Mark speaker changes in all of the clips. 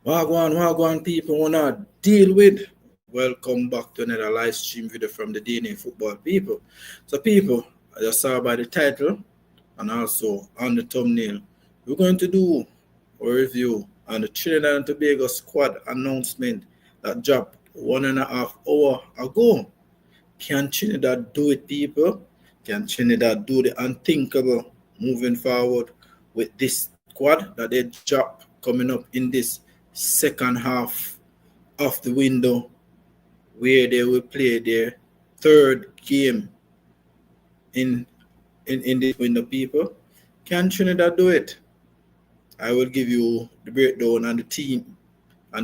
Speaker 1: Wagwan people wanna deal with. Welcome back to another live stream video from the D&AFOOTBALL people. So people, as you saw by the title and also on the thumbnail, we're going to do a review on the Trinidad and Tobago squad announcement that dropped 1.5 hours ago. Can Trinidad do it, people? Can Trinidad do the unthinkable moving forward with this squad that they drop coming up in this second half of the window where they will play their third game in this window, people? Can Trinidad do it? I will give you the breakdown on the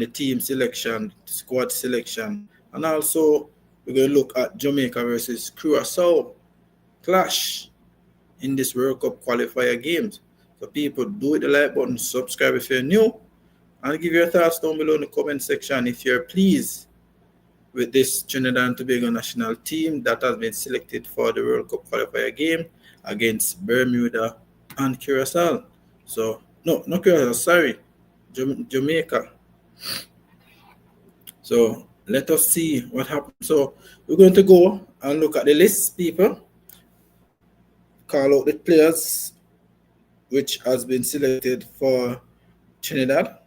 Speaker 1: team selection, squad selection, and also we're going to look at Jamaica versus Curaçao clash in this World Cup qualifier games. So people, do hit the like button, subscribe if you're new, and give your thoughts down below in the comment section if you're pleased with this Trinidad and Tobago national team that has been selected for the World Cup qualifier game against Bermuda and Curaçao. So, no, not Curaçao, sorry, Jamaica. So, let us see what happens. So, we're going to go and look at the list, people. Call out the players which has been selected for Trinidad,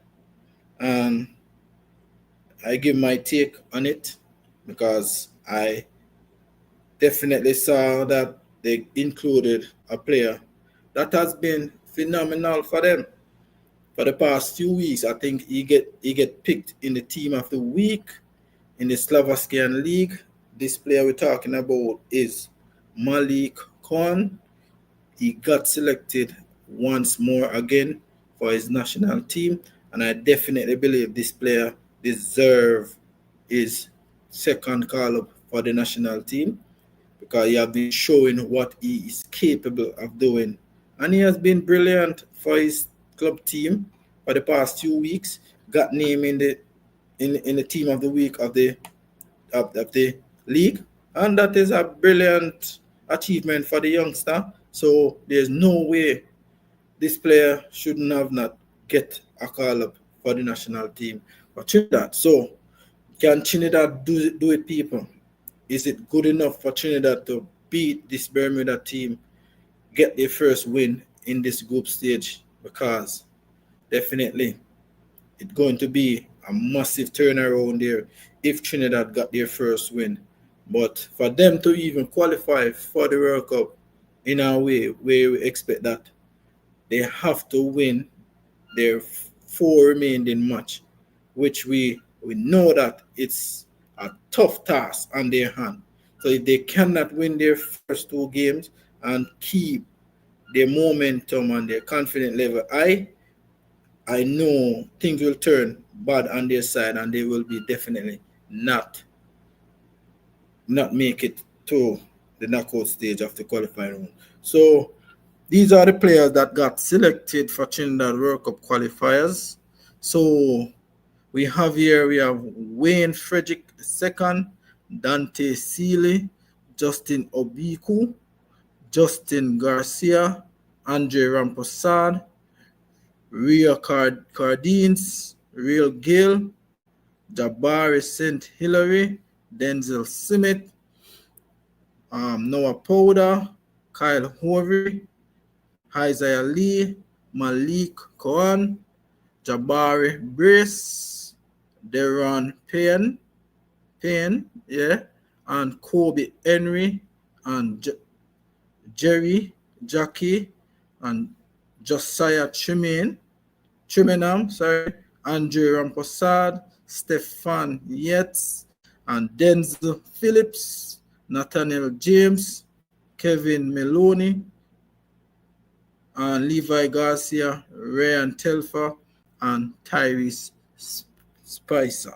Speaker 1: and I give my take on it because I definitely saw that they included a player that has been phenomenal for them for the past few weeks. I think he get picked in the team of the week in the Slovakian league. This player we're talking about is Malik Khan. He got selected once more again for his national team, and I definitely believe this player deserves his second call-up for the national team because he has been showing what he is capable of doing, and he has been brilliant for his club team for the past few weeks. Got named in the team of the week of the league, and that is a brilliant achievement for the youngster. So there's no way this player shouldn't have not get a call up for the national team for Trinidad. So can Trinidad do it, people? Is it good enough for Trinidad to beat this Bermuda team, get their first win in this group stage? Because definitely it's going to be a massive turnaround there if Trinidad got their first win. But for them to even qualify for the World Cup in a way where we expect that, they have to win their 4 remaining match, which we know that it's a tough task on their hand. So if they cannot win their first 2 games and keep their momentum and their confidence level high, I know things will turn bad on their side and they will be definitely not make it to the knockout stage of the qualifying round. So these are the players that got selected for Trinidad World Cup qualifiers. So we have Wayne Frederick II, Dante Seeley, Justin Obiku, Justin Garcia, Andre Rampersad, Rio Cardines, Real Gill, Jabari St. Hilary, Denzel Simmet, Noah Powder, Kyle Hovey, Isaiah Lee, Malik Kohan, Jabari Brace, Deron Payne, and Kobe Henry, and Jerry Jackie, and Josiah Trimenam, Andre Rampersad, Stefan Yates, and Denzel Phillips, Nathaniel James, Kevin Meloni, and Levi Garcia, Ryan Telfer, and Tyrese Spicer.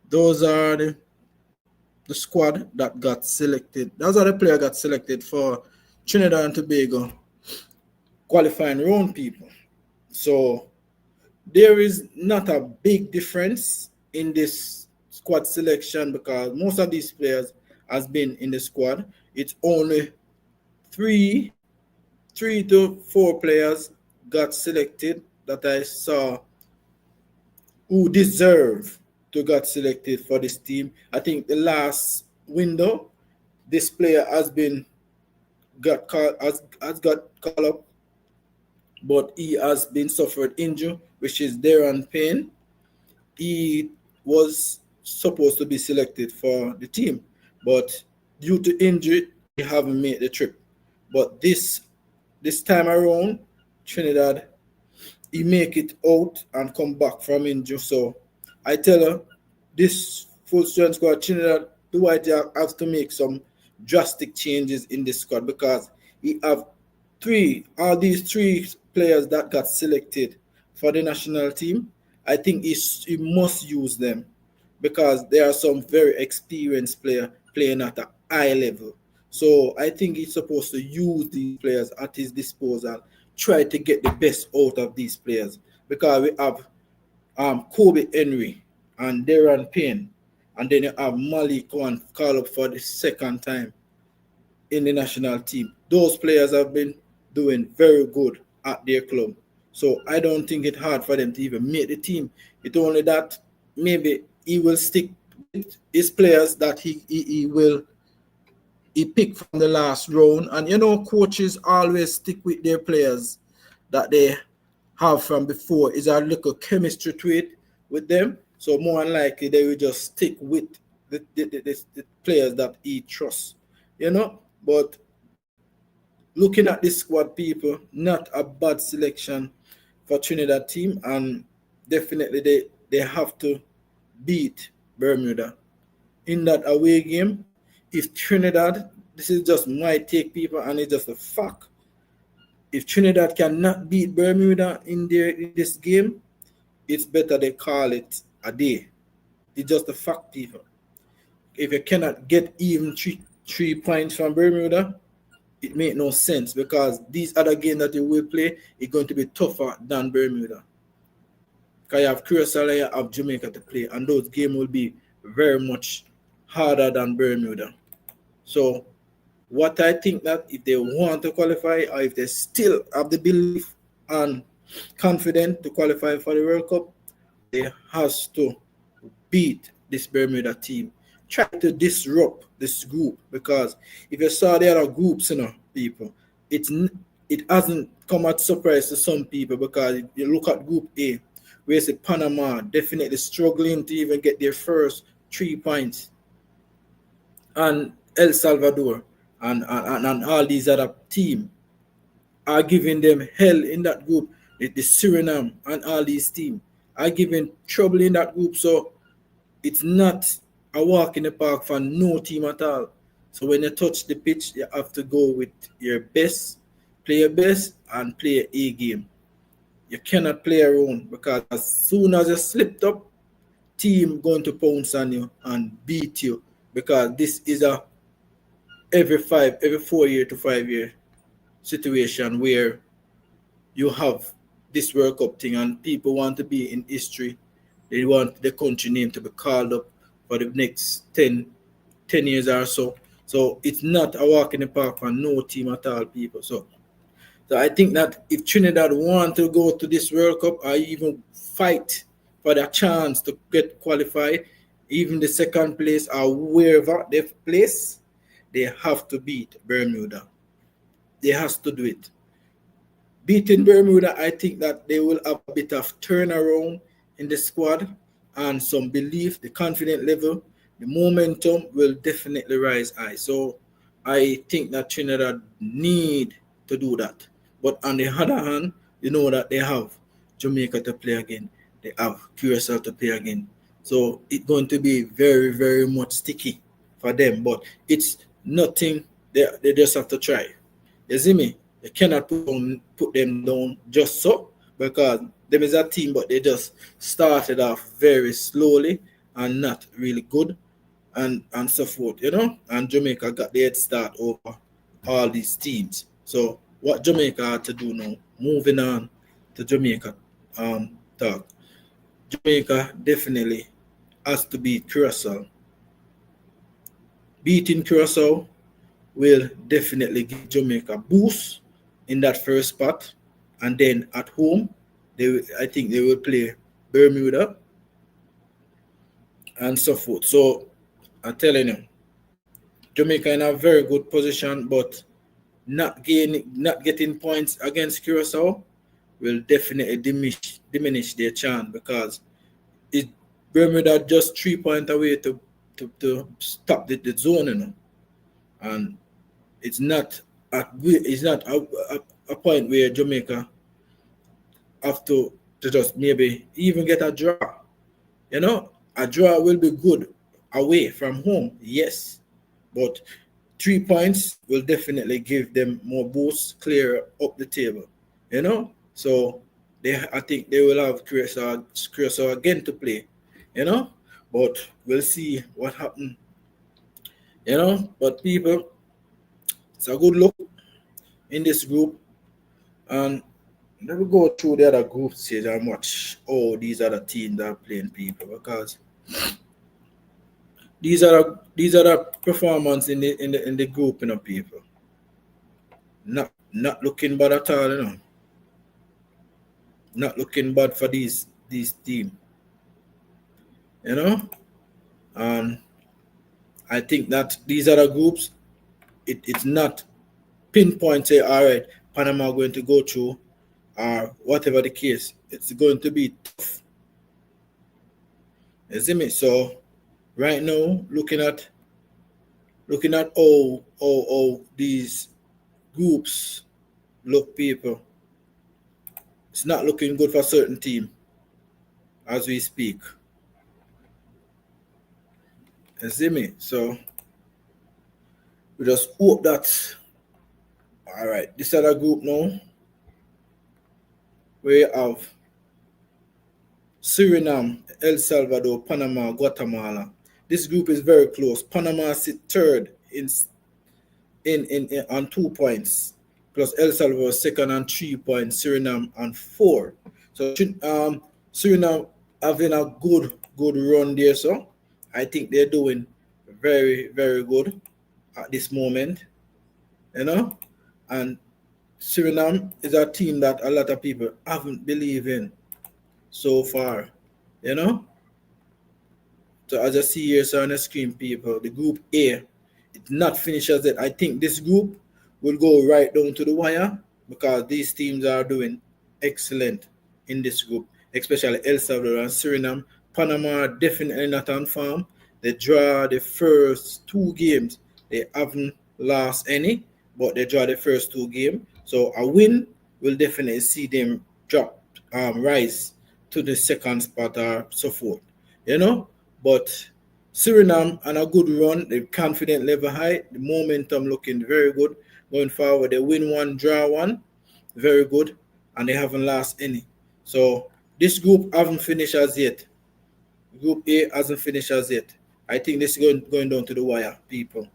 Speaker 1: Those are the squad that got selected. Those are the players got selected for Trinidad and Tobago qualifying round, people. So there is not a big difference in this squad selection because most of these players has been in the squad. It's only three to four players got selected that I saw who deserve to get selected for this team. I think the last window, this player has got called up, but he has been suffered injury, which is Darren Payne. He was supposed to be selected for the team, but due to injury, he haven't made the trip. But this time around, Trinidad, he make it out and come back from injury. So I tell her, this full strength squad, Trinidad, Dwight have to make some drastic changes in this squad because he have these three players that got selected for the national team. I think he must use them because there are some very experienced players playing at a high level. So I think he's supposed to use these players at his disposal, try to get the best out of these players because we have Kobe Henry and Darren Payne, and then you have Malik Khan call up for the second time in the national team. Those players have been doing very good at their club. So I don't think it's hard for them to even make the team. It's only that maybe he will stick with his players that he picked from the last round. And coaches always stick with their players that they have from before. Is a little chemistry to it with them. So more than likely they will just stick with the players that he trusts. But looking at this squad, people, not a bad selection for Trinidad team, and definitely they have to beat Bermuda in that away game. If Trinidad, this is just my take, people, and it's just a fact. If Trinidad cannot beat Bermuda in this game, it's better they call it a day. It's just a fact, people. If you cannot get even three points from Bermuda, it makes no sense because these other games that you will play is going to be tougher than Bermuda. Because you have Curaçao, you have Jamaica to play, and those games will be very much harder than Bermuda. So what I think that if they want to qualify or if they still have the belief and confidence to qualify for the World Cup, they have to beat this Bermuda team. Try to disrupt this group because if you saw the other groups, people, it hasn't come as a surprise to some people because if you look at Group A, where it's Panama definitely struggling to even get their first 3 points, and El Salvador and all these other teams are giving them hell in that group. The Suriname and all these teams are giving trouble in that group. So it's not a walk in the park for no team at all. So when you touch the pitch, you have to go with your best, play your best, and play a game. You cannot play around because as soon as you slipped up, team going to pounce on you and beat you because this is a every 4 year to 5 year situation where you have this World Cup thing and people want to be in history. They want the country name to be called up for the next 10 years or so. So it's not a walk in the park for no team at all, people. So I think that if Trinidad want to go to this World Cup or even fight for the chance to get qualified, even the second place or wherever they place, they have to beat Bermuda. They have to do it. Beating Bermuda, I think that they will have a bit of turnaround in the squad and some belief, the confidence level, the momentum will definitely rise high. So I think that Trinidad need to do that. But on the other hand, you know that they have Jamaica to play again. They have Curaçao to play again. So it's going to be very, very much sticky for them. But it's nothing. They just have to try. You see me? They cannot put them down just so because them is a team, but they just started off very slowly and not really good and so forth, And Jamaica got the head start over all these teams. So what Jamaica had to do now, moving on to Jamaica talk. Jamaica definitely has to beat Curaçao. Beating Curaçao will definitely give Jamaica a boost in that first spot. And then at home, I think they will play Bermuda. and so forth. So I'm telling you, Jamaica in a very good position, but not getting points against Curaçao will definitely diminish their chance, because it Bermuda just 3 points away to stop the zone, and it's not a point where Jamaica have to just maybe even get a draw. A draw will be good away from home, yes, but 3 points will definitely give them more boosts, clear up the table. So I think they will have Curaçao again to play. But we'll see what happens. But people, it's a good look in this group, and let me go through the other group stage and watch these other teams that are playing, people, because these are the performance in the group, people. Not looking bad at all, Not looking bad for these teams, and I think that these other groups, it's not pinpoint say, all right, Panama are going to go through, or whatever the case. It's going to be tough. You see me? So right now, looking at all these groups look, people, it's not looking good for a certain team as we speak. You see me? So we just hope that, all right, this other group now, we have Suriname, El Salvador, Panama, Guatemala. This group is very close. Panama sit third in on 2 points, plus El Salvador second on 3 points, Suriname on 4. So Suriname having a good run there. So I think they're doing very, very good at this moment. And Suriname is a team that a lot of people haven't believed in so far. So as I see here, so on the screen, people, the group A, it's not finished as yet. I think this group will go right down to the wire, because these teams are doing excellent in this group, especially El Salvador and Suriname. Panama are definitely not on form. They draw the first 2 games. They haven't lost any, but they draw the first 2 games. So a win will definitely see them rise to the second spot or so forth. But Suriname on a good run, the confidence level high, the momentum looking very good. Going forward, they win 1, draw 1, very good, and they haven't lost any. So this group haven't finished as yet. Group A hasn't finished as yet. I think this is going down to the wire, people.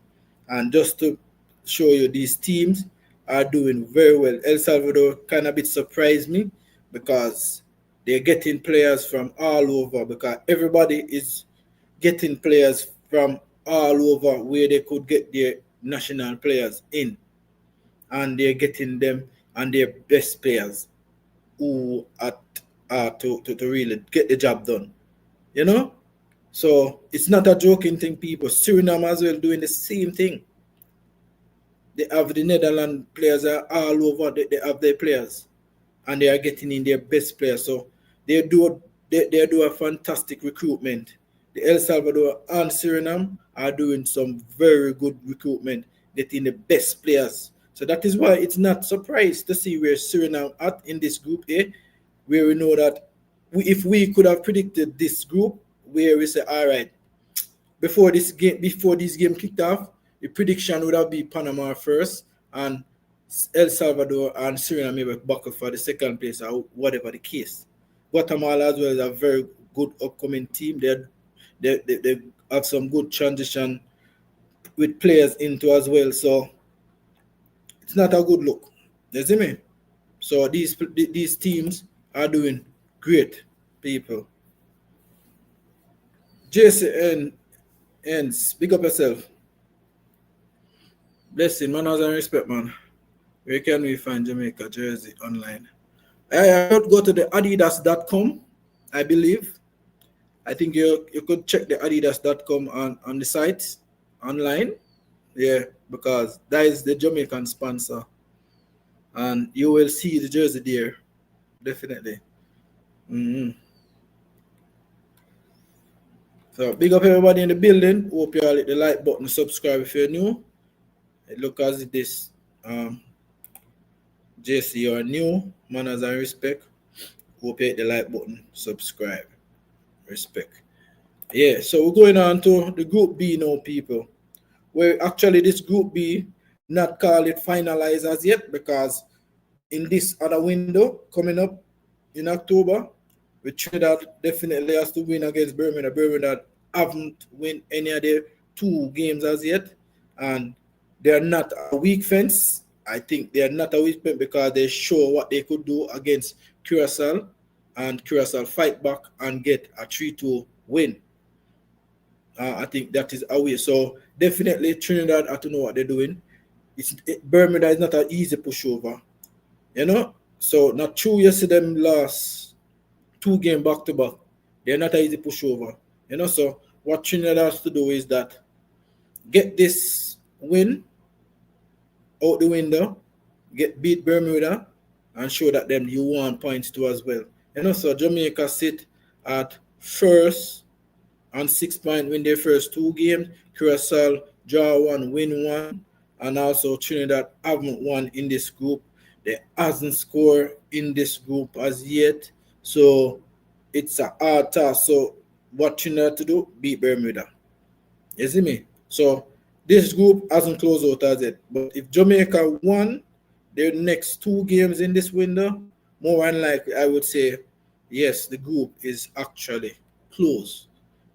Speaker 1: And just to show you, these teams are doing very well. El Salvador kind of bit surprised me, because they're getting players from all over, because everybody is getting players from all over where they could get their national players in, and they're getting them and their best players who are to really get the job done. So it's not a joking thing, people. Suriname as well doing the same thing. They have the Netherlands players are all over. They have their players, and they are getting in their best players. So they do a fantastic recruitment. The El Salvador and Suriname are doing some very good recruitment, getting the best players. So that is why it's not surprised to see where Suriname at in this group A, where we know that if we could have predicted this group, where we say, all right, before this game kicked off, the prediction would have been Panama first, and El Salvador and Suriname maybe buckle for the second place, or whatever the case. Guatemala as well is a very good upcoming team. They have some good transition with players into as well. So it's not a good look. You see me? So these teams are doing great, people. Jason and speak up yourself. Blessing, manners and respect, man. Where can we find Jamaica jersey online? I would go to the adidas.com, I believe. I think you could check the adidas.com on the site online. Yeah, because that is the Jamaican sponsor. And you will see the jersey there. Definitely. Mhm. So big up everybody in the building. Hope you all hit the like button, subscribe if you're new. It look as if this JC you are new. Manners and respect. Hope you hit the like button, subscribe, respect. Yeah, so we're going on to the Group B now, people. Where actually this Group B not call it finalized as yet, because in this other window coming up in October, with Trinidad definitely has to win against Bermuda. Bermuda haven't won any of their 2 games as yet, and they're not a weak fence. I think they're not a weak fence because they show what they could do against Curaçao, and Curaçao fight back and get a 3-2 win. I think that is away. So definitely Trinidad have to know what they're doing. Bermuda is not an easy pushover, you know. So not true. You see them last 2 games back to back. They're not an easy pushover, you know. So what Trinidad has to do is that get this win out the window, beat Bermuda, and show that them you want points too as well. You know. So Jamaica sit at first on 6 points, win their first 2 games. Curaçao draw 1, win 1, and also Trinidad haven't won in this group. They hasn't scored in this group as yet, so it's a hard task. So what Trinidad to do? Beat Bermuda. You see me? So this group hasn't closed out as yet. But if Jamaica won their next 2 games in this window, more than likely I would say yes, the group is actually closed,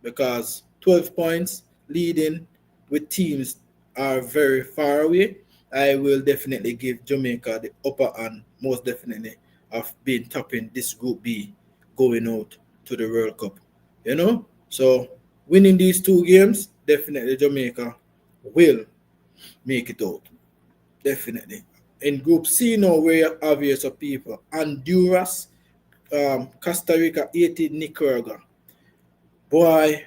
Speaker 1: because 12 points leading with teams are very far away. I will definitely give Jamaica the upper hand, most definitely, of being topping this Group B going out to the World Cup. You know? So winning these 2 games, definitely Jamaica will make it out. Definitely. In Group C now, where you have years of people, Honduras, Costa Rica, Haiti, Nicaragua. Boy,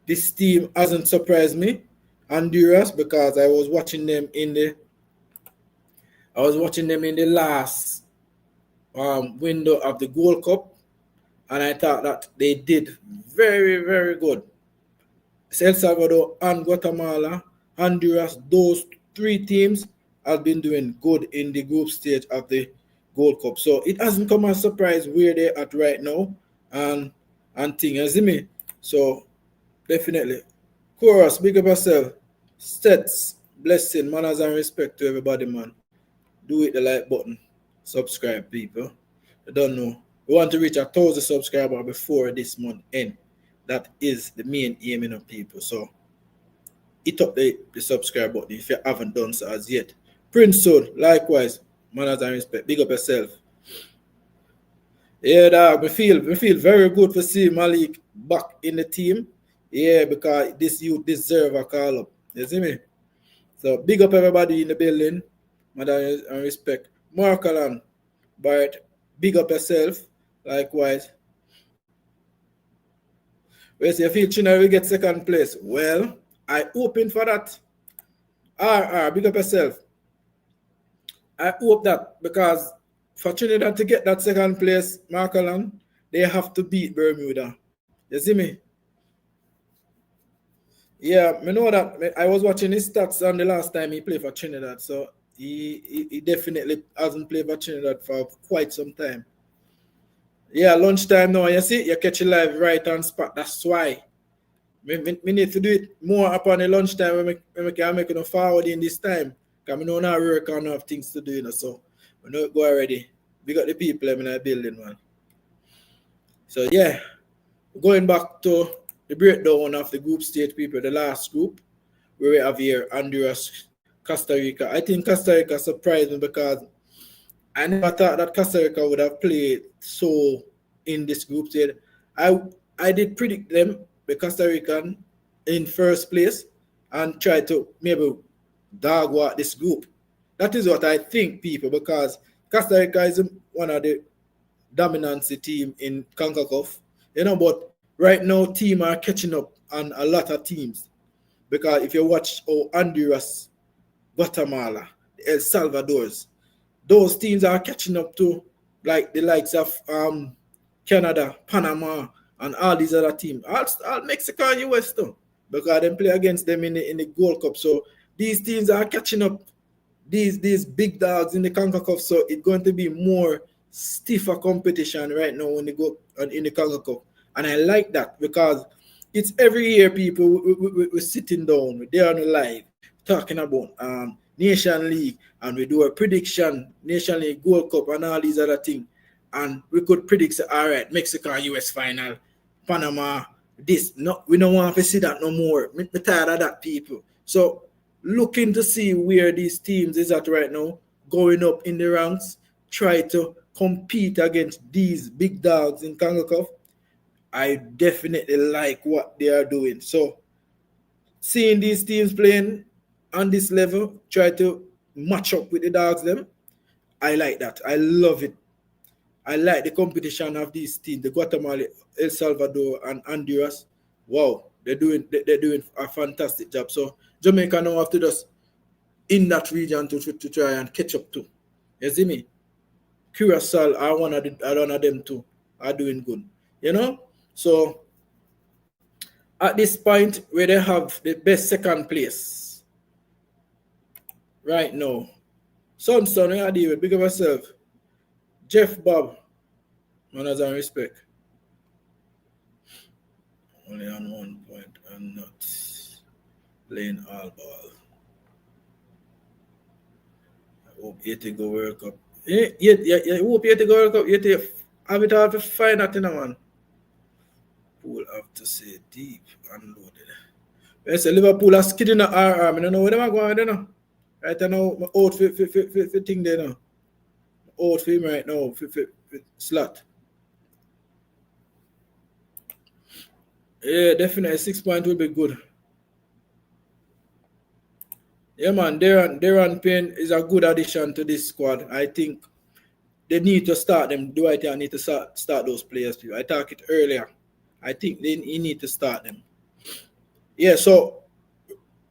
Speaker 1: this team hasn't surprised me, Honduras, because I was watching them in the last window of the Gold Cup, and I thought that they did very, very good. El Salvador and Guatemala, Honduras, those 3 teams have been doing good in the group stage of the Gold Cup. So it hasn't come as a surprise where they're at right now, and thing, you see me? So definitely. Chorus, big up yourself. Stats, blessing, manners and respect to everybody, man. Do hit the like button. Subscribe, people. I don't know. We want to reach 1,000 subscribers before this month end. That is the main aiming of people. So hit up the subscribe button if you haven't done so as yet. Prince Son, likewise, manners and respect. Big up yourself. Yeah, dog. We feel very good to see Malik back in the team. Yeah, because this youth deserve a call up. You see me? So big up everybody in the building. Mother and respect. Mark Alan, Bart, big up yourself. Likewise. Where's you feel China will get second place? Well, I open for that. Big up yourself. I hope that, because for Trinidad to get that second place, Mark Alan, they have to beat Bermuda. You see me? Yeah, I know that. I was watching his stats on the last time he played for Trinidad, so he definitely hasn't played for Trinidad for quite some time. Yeah, lunchtime now, you see, you catch it live right on spot. That's why. We need to do it more upon the lunchtime when we can make it forward in this time. Because we know now work on enough things to do, you know, so we know it go already. We got the people in the building, man. So yeah, going back to the breakdown of the group stage, people, the last group, where we have here Honduras, Costa Rica. I think Costa Rica surprised me because I never thought that Costa Rica would have played so in this group stage. I did predict them, the Costa Rican, in first place, and try to maybe dog walk this group. That is what I think, people, because Costa Rica is one of the dominancy team in CONCACAF, you know, but right now teams are catching up on a lot of teams. Because if you watch Honduras, Guatemala, El Salvador's, those teams are catching up to like the likes of Canada, Panama, and all these other teams. All Mexico and US too, because they play against them in the Gold Cup. So these teams are catching up these big dogs in the CONCACAF. So it's going to be more stiffer competition right now when they go in the CONCACAF. And I like that because it's every year people we're sitting down, they're on the live talking about Nation League, and we do a prediction, Nation League, Gold Cup, and all these other things. And we could predict, all right, Mexico and US final, Panama, this. No, we don't want to see that no more. I'm tired of that, people. So looking to see where these teams is at right now, going up in the ranks, try to compete against these big dogs in CONCACAF. I definitely like what they are doing. So seeing these teams playing on this level, try to match up with the dogs them, I like that. I love it. I like the competition of these teams, the Guatemala, El Salvador, and Honduras. Wow, they're doing a fantastic job. So Jamaica now have to just in that region to try and catch up to. You see me? Curaçao are one of them too. Are doing good. You know? So at this point where they have the best second place right now. Son, we are dealing with big of yourself. Jeff Bob, manners and respect. Only on 1 point and not playing all ball. I hope you to go World Cup. Yeah, I hope you to go World Cup. You to have it all to find that in a man. Pool have to say deep and loaded. I say Liverpool are skidding the RR. I don't know where they are going there now. Right now, my out for thing there now. Out for him right now for slot. Yeah, definitely 6 points will be good. Yeah, man, Darren Payne is a good addition to this squad. I think they need to start them. Dwight need to start those players. I talked it earlier. I think you need to start them. Yeah, so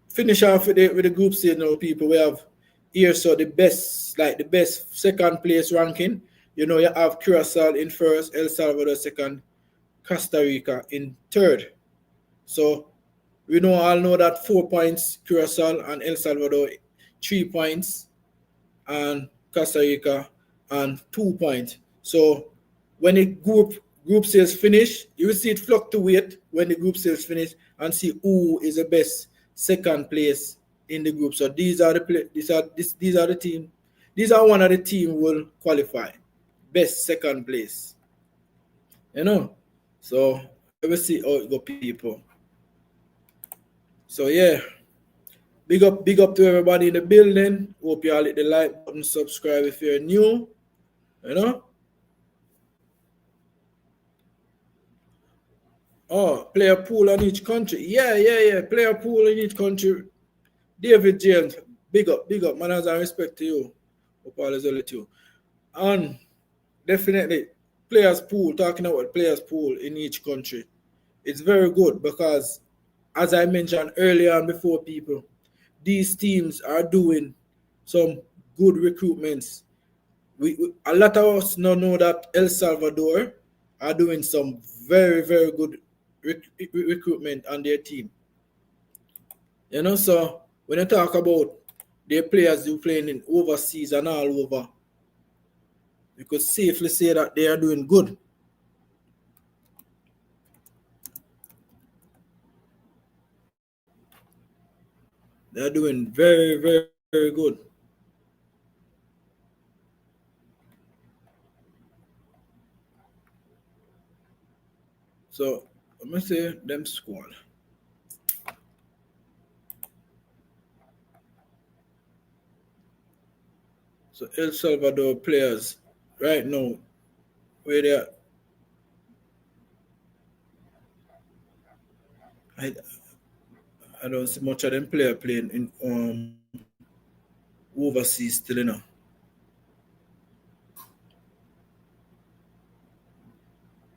Speaker 1: finish off with the group stage now, people. We have here so the best second place ranking. You know, you have Curaçao in first, El Salvador second, Costa Rica in third. So we all know that 4 points Curaçao and El Salvador, 3 points, and Costa Rica and 2 points. So when the group stage finish, you will see it fluctuate when the group stage finish and see who is the best second place in the group. So these are the team. These are one of the team will qualify best second place. You know, so we see how it go, people. So yeah, big up to everybody in the building. Hope you all hit the like button, subscribe if you're new. You know. Oh, player pool in each country. Yeah. Player pool in each country. David James, big up, manners and respect to you. Hope all is well with you. And definitely players pool, talking about players pool in each country. It's very good because as I mentioned earlier and before, people, these teams are doing some good recruitments. A lot of us now know that El Salvador are doing some very, very good recruitment on their team. You know, so when you talk about their players who playing in overseas and all over, you could safely say that they are doing good. They are doing very, very, very good. So let me say them squad. So El Salvador players right now, where they are, I don't see much of them player playing in overseas still, you know.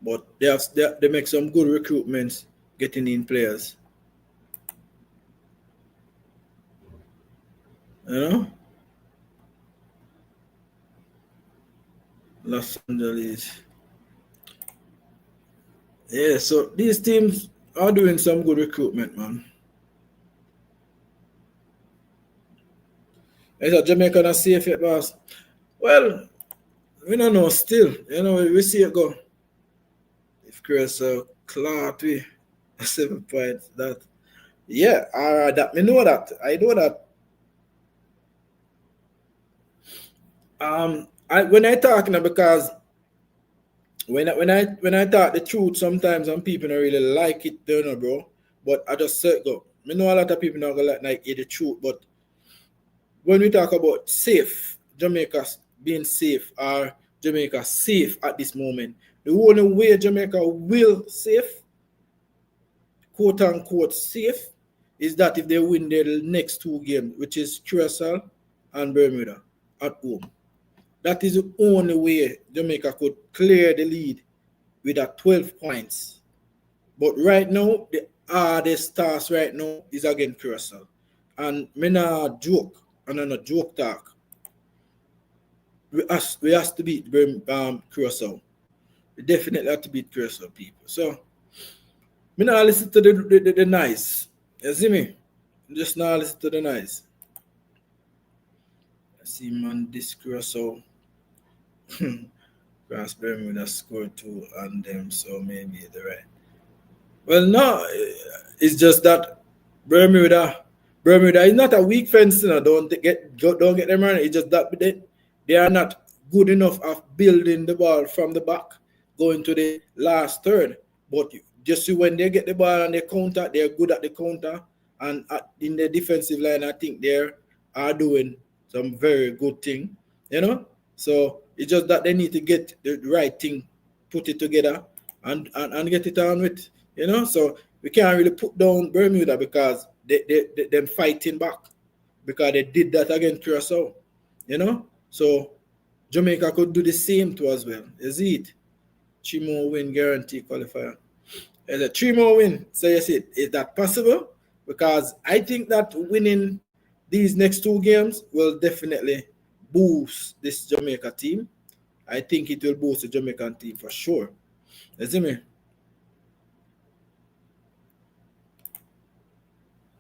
Speaker 1: but they make some good recruitments getting in players. You know? Los Angeles. Yeah, so these teams are doing some good recruitment, man. Is that Jamaica not safe yet, boss? Well, we don't know still. You know, we see it go. If Curaçao clout we 7 points, that yeah, that me know that. I know that. When I talk now, because when I talk the truth sometimes some people don't really like it, don't know, bro. But I just say go. I know a lot of people not gonna like hear the truth, but when we talk about safe, Jamaica being safe or Jamaica safe at this moment, the only way Jamaica will safe, quote unquote safe, is that if they win their next 2 games, which is Curaçao and Bermuda at home. That is the only way Jamaica could clear the lead with that 12 points. But right now, the hardest task right now is against Curaçao. And me not joke, and I'm not joke talk. We have to beat Curaçao. We definitely have to beat Curaçao, people. So, me not listen to the nice. You see me? Just not listen to the nice. I see, man, this Curaçao. Grass Bermuda scored 2 on them, so maybe they're right. Well, no, it's just that Bermuda is not a weak fence, you know. Don't get them wrong. It's just that they are not good enough of building the ball from the back, going to the last third. But just see when they get the ball on the counter, they're good at the counter, and in the defensive line, I think they are doing some very good thing, you know. So it's just that they need to get the right thing, put it together, and get it on with, you know. So we can't really put down Bermuda because they're fighting back, because they did that against Curaçao, you know. So Jamaica could do the same to as well. Is it 3 more win guarantee qualifier? Is a 3 more win? So yes, is that possible? Because I think that winning these next 2 games will definitely boost this Jamaica team. I think it will boost the Jamaican team for sure. You see me?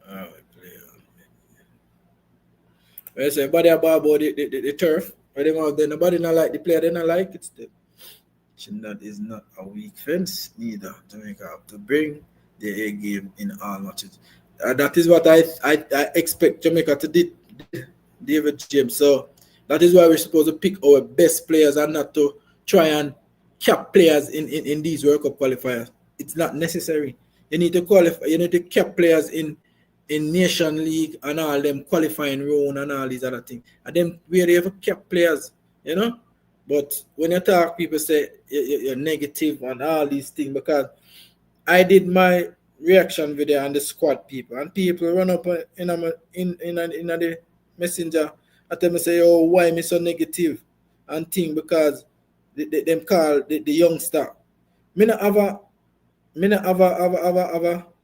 Speaker 1: All right, play on. Well, so everybody about the turf. But then nobody not like the player, they not like it still. Trinidad is not a weak fence neither. Jamaica have to bring the A game in all matches. That is what I expect Jamaica to do, David James. So that is why we're supposed to pick our best players and not to try and cap players in these World Cup qualifiers. It's not necessary. You need to qualify. You need to cap players in Nation League and all them qualifying round and all these other things. And then where they have cap players, you know. But when you talk, people say you're negative and all these things, because I did my reaction video on the squad people, and people run up in the messenger and tell me say, oh, why me so negative and thing, because them call the youngster. Me not have a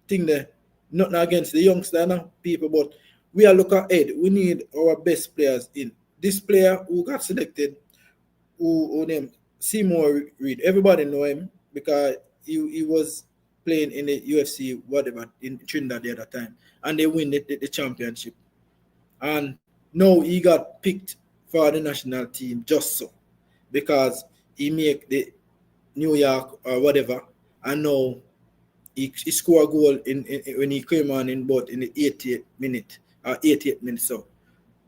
Speaker 1: thing there, nothing against the youngster now, people, but we are look ahead. We need our best players in. This player who got selected, who named Seymour Reed, everybody know him because he was playing in the UFC, whatever, in Trinidad the other time, and they win the championship. And now he got picked for the national team just so, because he make the New York or whatever, and now he scored a goal in when he came on in both in the 88th minute or 88th minute, so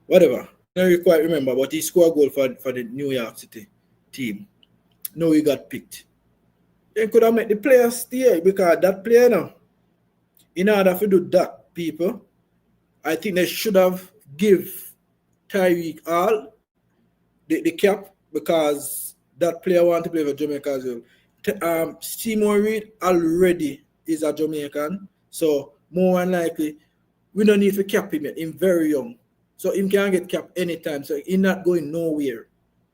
Speaker 1: whatever. I don't quite remember, but he scored a goal for the New York City team. Now he got picked. They could have made the players stay, because that player now, in order to do that, people, I think they should have give Tyreek all the cap, because that player want to play for Jamaica as well. Seymour Reed already is a Jamaican, so more than likely, we don't need to cap him yet. He's very young. So he can get capped anytime. So he's not going nowhere,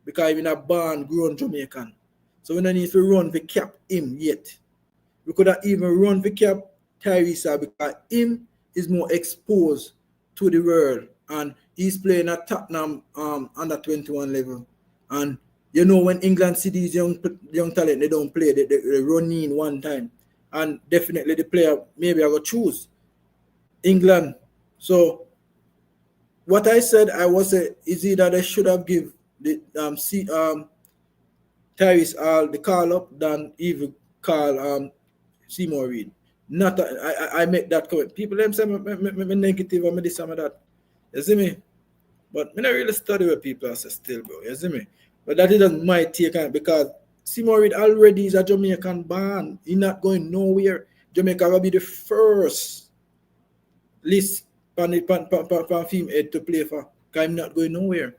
Speaker 1: because he's a born, grown Jamaican. So we don't need to run to cap him yet. We could have even run to cap Tyrese because him is more exposed to the world and he's playing at Tottenham under 21 level. And you know when England see these young talent, they don't play, they run in one time. And definitely the player maybe I will choose England. So what I said I was is either they should have give the Tyrese all the call up than even call Seymour Reid. Not I make that comment. People them say me negative or me this and that. You see me? But me not really study what people are say still, bro. You see me? But that isn't my take on it because Seymour Reid already is a Jamaican born. He's not going nowhere. Jamaica will be the first list pan film head to play for. Because I'm not going nowhere.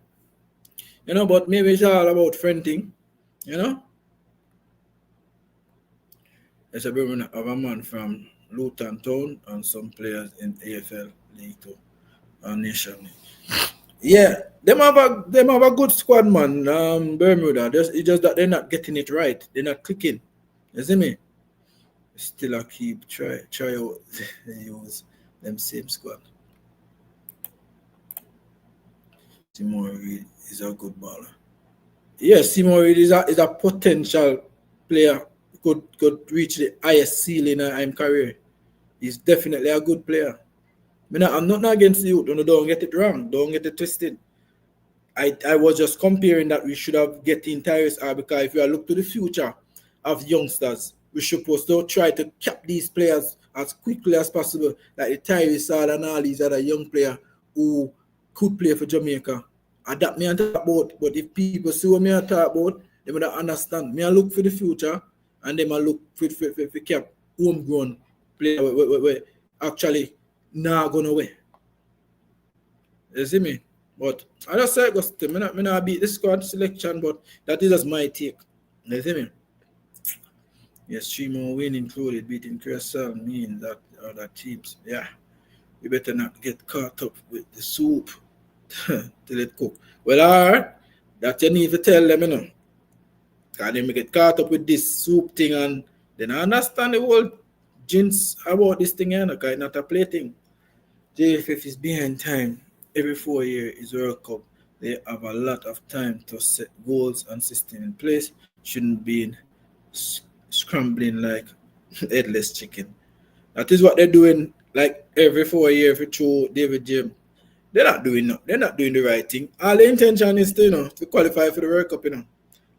Speaker 1: You know, but maybe it's all about friending. You know? It's a bit of a man from Luton Town and some players in AFL League 2 and Nation League. Yeah, them have a good squad, man. Bermuda. It's just that they're not getting it right. They're not clicking. You see me? Still I keep try out use them same squad. Seymour Reid is a good baller. Yes, Seymour Reid is a potential player. Could reach the highest ceiling in his career. He's definitely a good player. I'm not against you. Don't get it wrong. Don't get it twisted. I was just comparing that we should have getting Tyrese because if you look to the future of youngsters, we're supposed to try to cap these players as quickly as possible, like the Tyrese and all these other young players who could play for Jamaica. And that me I talk about, but if people see what me I talk about, they will not understand. Me I look for the future and them I look for cap homegrown player we actually not gonna win. You see me? But I just say, I not beat the squad selection, but that is just my take. You see me? Yes, 3 more win included beating Curaçao mean that other teams. Yeah. We better not get caught up with the soup till it cook. Well, alright. That you need to tell them, you know. Because they may get caught up with this soup thing and then I understand the whole jinx about this thing, you know, because it's not a play thing. JFF is behind time. Every 4 years is World Cup. They have a lot of time to set goals and system in place. Shouldn't be scrambling like headless chicken. That is what they're doing. Like every 4 years, if you throw David James, they're not doing the right thing. All the intention is to to qualify for the World Cup.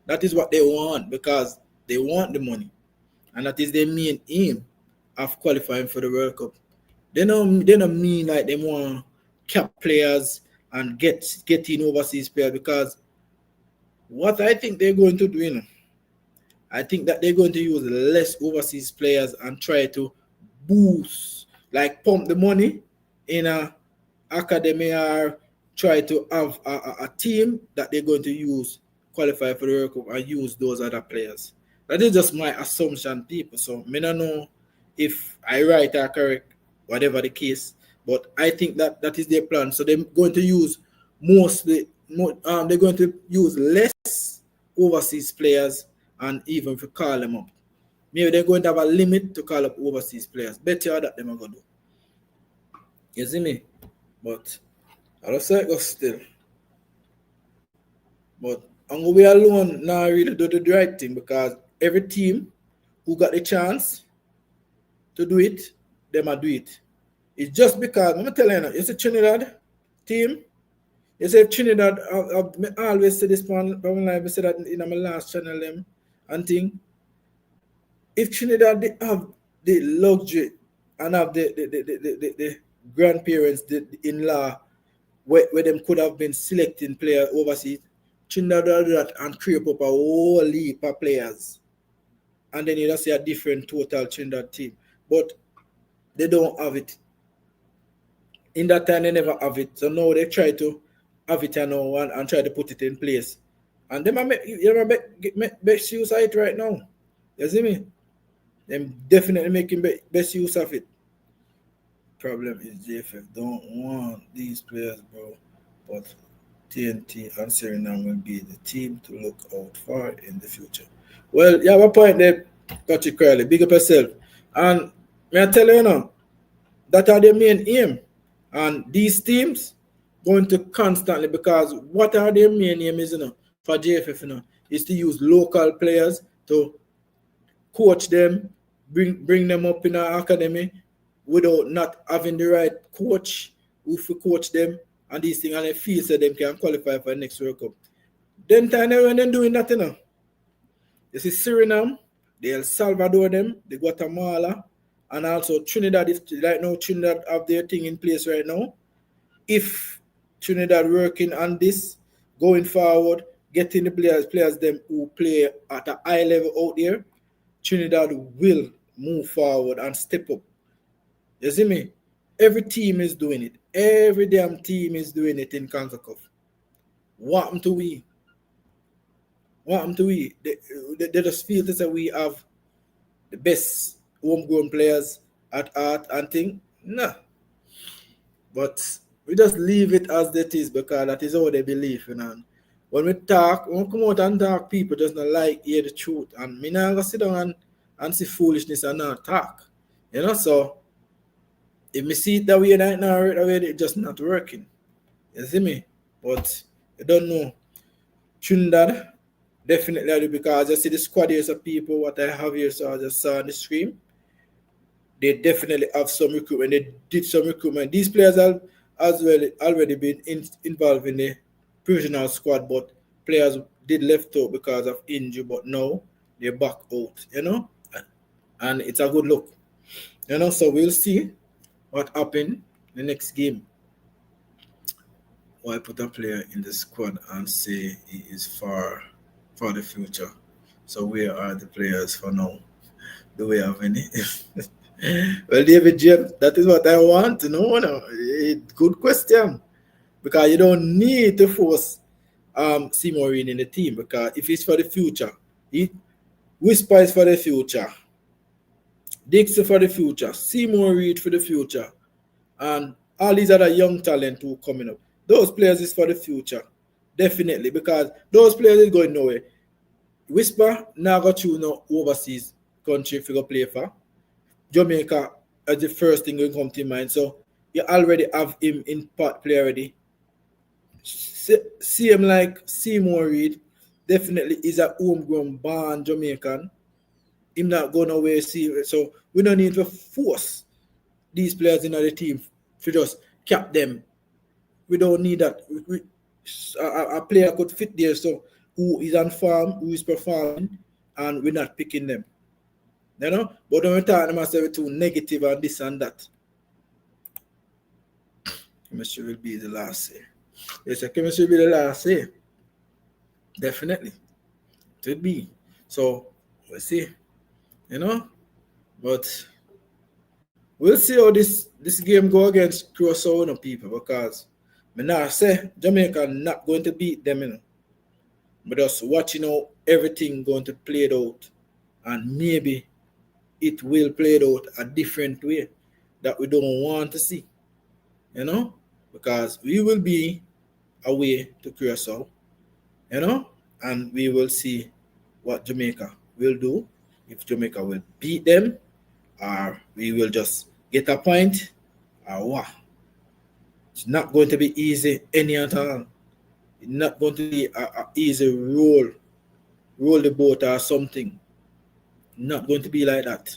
Speaker 1: That is what they want because they want the money, and that is their main aim of qualifying for the World Cup. They don't mean like they want cap players and getting overseas players because what I think they're going to do, I think that they're going to use less overseas players and try to boost, like pump the money in a academy or try to have a team that they're going to use qualify for the World Cup and use those other players. That is just my assumption, people. So I don't know if I right or correct, whatever the case. But I think that is their plan. So they're going to use they're going to use less overseas players and even to call them up. Maybe they're going to have a limit to call up overseas players. Better that them are going to do. You see me? But I don't say it goes still. But I'm going to be alone now really do the right thing because every team who got the chance to do it, they might do it. It's just because, I'm telling you, it's a Trinidad team. You say Trinidad, I always say this one, I said that in my last channel them and thing. If Trinidad they have the luxury and have the grandparents, the in-law, where them could have been selecting players overseas, Trinidad do that and create up a whole heap of players. And then you just see a different total Trinidad team. But they don't have it. In that time, they never have it. So now they try to have it and try to put it in place. And they make best use of it right now. You see me? Them definitely making best use of it. Problem is JFF don't want these players, bro. But TNT and Suriname will be the team to look out for in the future. Well, you have a point there, Patrick Crowley. Big up yourself. And may I tell you, that are the main aim. And these teams going to constantly, because what are their main aim is, for JFF, is to use local players to coach them, bring them up in our academy without not having the right coach who to coach them and these things, and they feel so them can qualify for the next World Cup. Them time when they're doing that, this is Suriname, the El Salvador, them, the Guatemala, and also Trinidad. If right now Trinidad have their thing in place right now. If Trinidad working on this going forward, getting the players them who play at a high level out there, Trinidad will move forward and step up. You see me? Every team is doing it. Every damn team is doing it in CONCACAF. What happened to we? What happened to we? They just feel that we have the best homegrown players at art and thing. Nah. But we just leave it as it is because that is how they believe. When we talk, when we come out and talk, people just not like hear the truth. And me not gonna sit down and see foolishness and not talk. So if me see it that way right now, it's just not working. You see me? But I don't know. Trinidad, definitely I do, because I see the squad here of people, what I have here, so I just saw on the stream. They definitely have some recruitment. They did some recruitment. These players have as well already been involved in the provisional squad, but players did left out because of injury, but now they're back out, and it's a good look. So we'll see what happened the next game. Why put a player in the squad and say he is for the future? So where are the players for now? Do we have any? Well, David James, that is what I want to know. Good question. Because you don't need to force Seymour in the team, because if it's for the future, Whisper is for the future, Dixie for the future, Seymour Reid for the future, and all these other young talent who coming up. Those players is for the future, definitely, because those players is going nowhere. Whisper now got you overseas country if you go play for. Jamaica as the first thing will come to mind. So you already have him in part play already. See him like Seymour Reid, definitely is a homegrown born Jamaican. Him not going away. So we don't need to force these players in the team to just cap them. We don't need that. A player could fit there, so who is on form, who is performing, and we're not picking them. But when we're talking about too negative and this and that, chemistry will be the last say. Yes, chemistry will be the last say. Definitely. It will be. So we'll see. But we'll see how this game go against Curaçao, people, because I not say Jamaica not going to beat them, but just watching how everything going to play it out, and maybe it will play it out a different way that we don't want to see, because we will be away to Curaçao, and we will see what Jamaica will do, if Jamaica will beat them, or we will just get a point, or what. It's not going to be easy any at all. It's not going to be a easy roll the boat or something. Not going to be like that.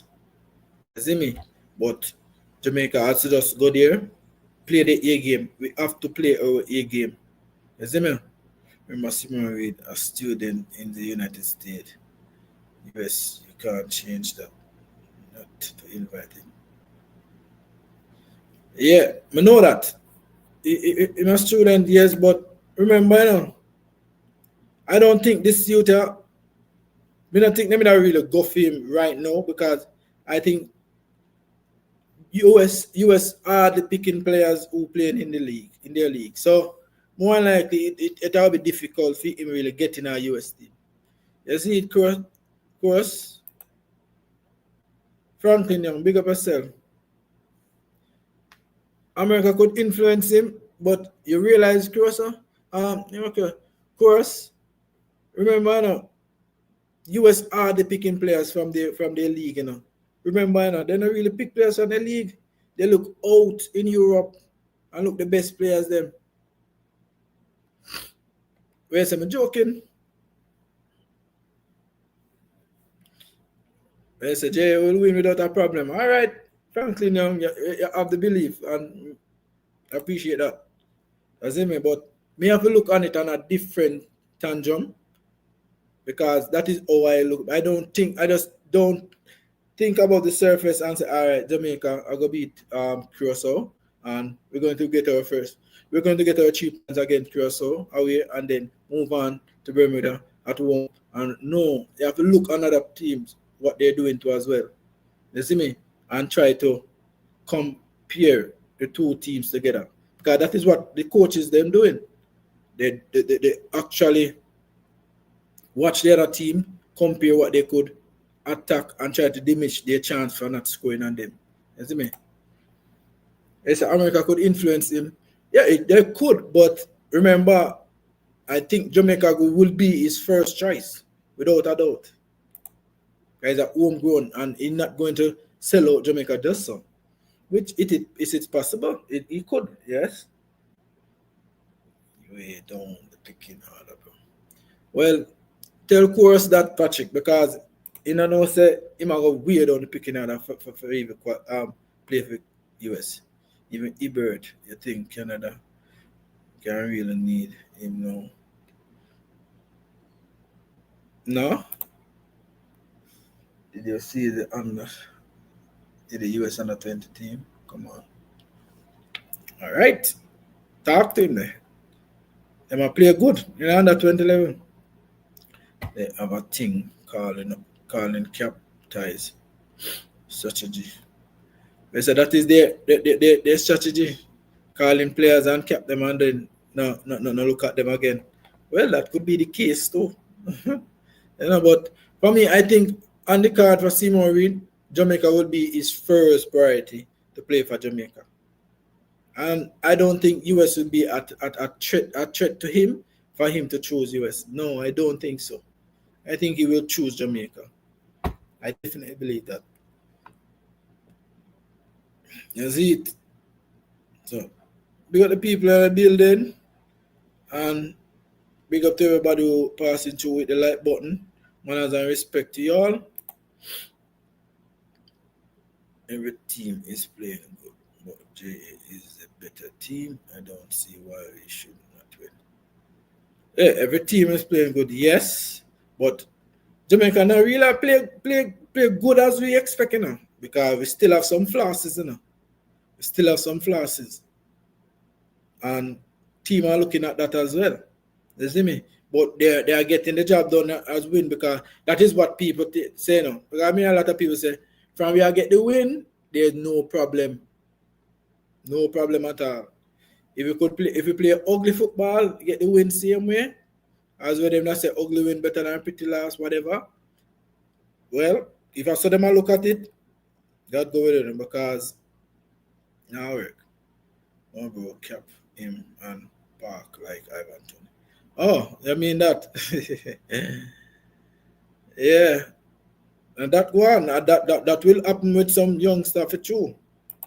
Speaker 1: You see me? But Jamaica has to just go there, play the A game. We have to play our A game. You see me? Remember, Seymour Reid, a student in the United States. Yes, you can't change that. Not to invite him. Yeah, I know that. I'm a student, yes, but remember, I don't think this youth, I don't think them really go for him right now, because I think US are the picking players who playing in their league. So more likely it will be difficult for him really getting a US team. You see it, course. Franklin Young, big up yourself. America could influence him, but you realize, Curaçao, okay, course, remember now, US are the picking players from their league, you know. Remember, you know, they don't really pick players from the league. They look out in Europe and look the best players them. Where's I'm joking? They say Jay will win without a problem. All right, Franklin Young, you have the belief and I appreciate that. That's me, but me have to look on it on a different tangent because that is how I look. I just don't think about the surface and say, all right, Jamaica, I go beat Curaçao and we're going to get our first. We're going to get our 3 points against Curaçao away and then move on to Bermuda at home. And no, you have to look on other teams, what they're doing to as well. You see me? And try to compare the two teams together. Because that is what the coaches them doing. They actually watch the other team, compare what they could attack and try to diminish their chance for not scoring on them. You see me? They say America could influence him. Yeah, they could, but remember, I think Jamaica will be his first choice, without a doubt. Guys are homegrown and he's not going to sell out Jamaica just so. Which is it possible? It could, yes. Way down the picking order, bro. Well, tell Chorus that Patrick because you know say he might go weird on the picking order for even play for US. Even Ebert, you think Canada can really need him now? No? Did you see the US under 20 team? Come on. All right. Talk to him there. They might play good in under 20 level. They have a thing calling cap ties strategy. They said that is their strategy. Calling players and cap them and then no look at them again. Well, that could be the case too. But for me, I think on the card for Seymour Reid, Jamaica would be his first priority to play for Jamaica. And I don't think US would be a threat to him for him to choose US. No, I don't think so. I think he will choose Jamaica. I definitely believe that. You see it. So, big up the people in the building and big up to everybody who passing through with the like button. Manners and respect to y'all. Every team is playing good, but J is a better team. I don't see why we should not win. Yeah, every team is playing good, yes, but Jamaica not really play good as we expect, you know, because we still have some flashes, you know. We still have some flashes. And team are looking at that as well. You see me? But they are getting the job done as win because that is what people say now. Because I mean, a lot of people say, from where I get the win, there's no problem. No problem at all. If we play ugly football, get the win same way, as when them not say ugly win better than pretty loss, whatever. Well, if I saw them and look at it, God go with them because now work. One bro cap him and park like Ivan Tony. Oh, I mean that. Yeah. And that one, that will happen with some young stuff too.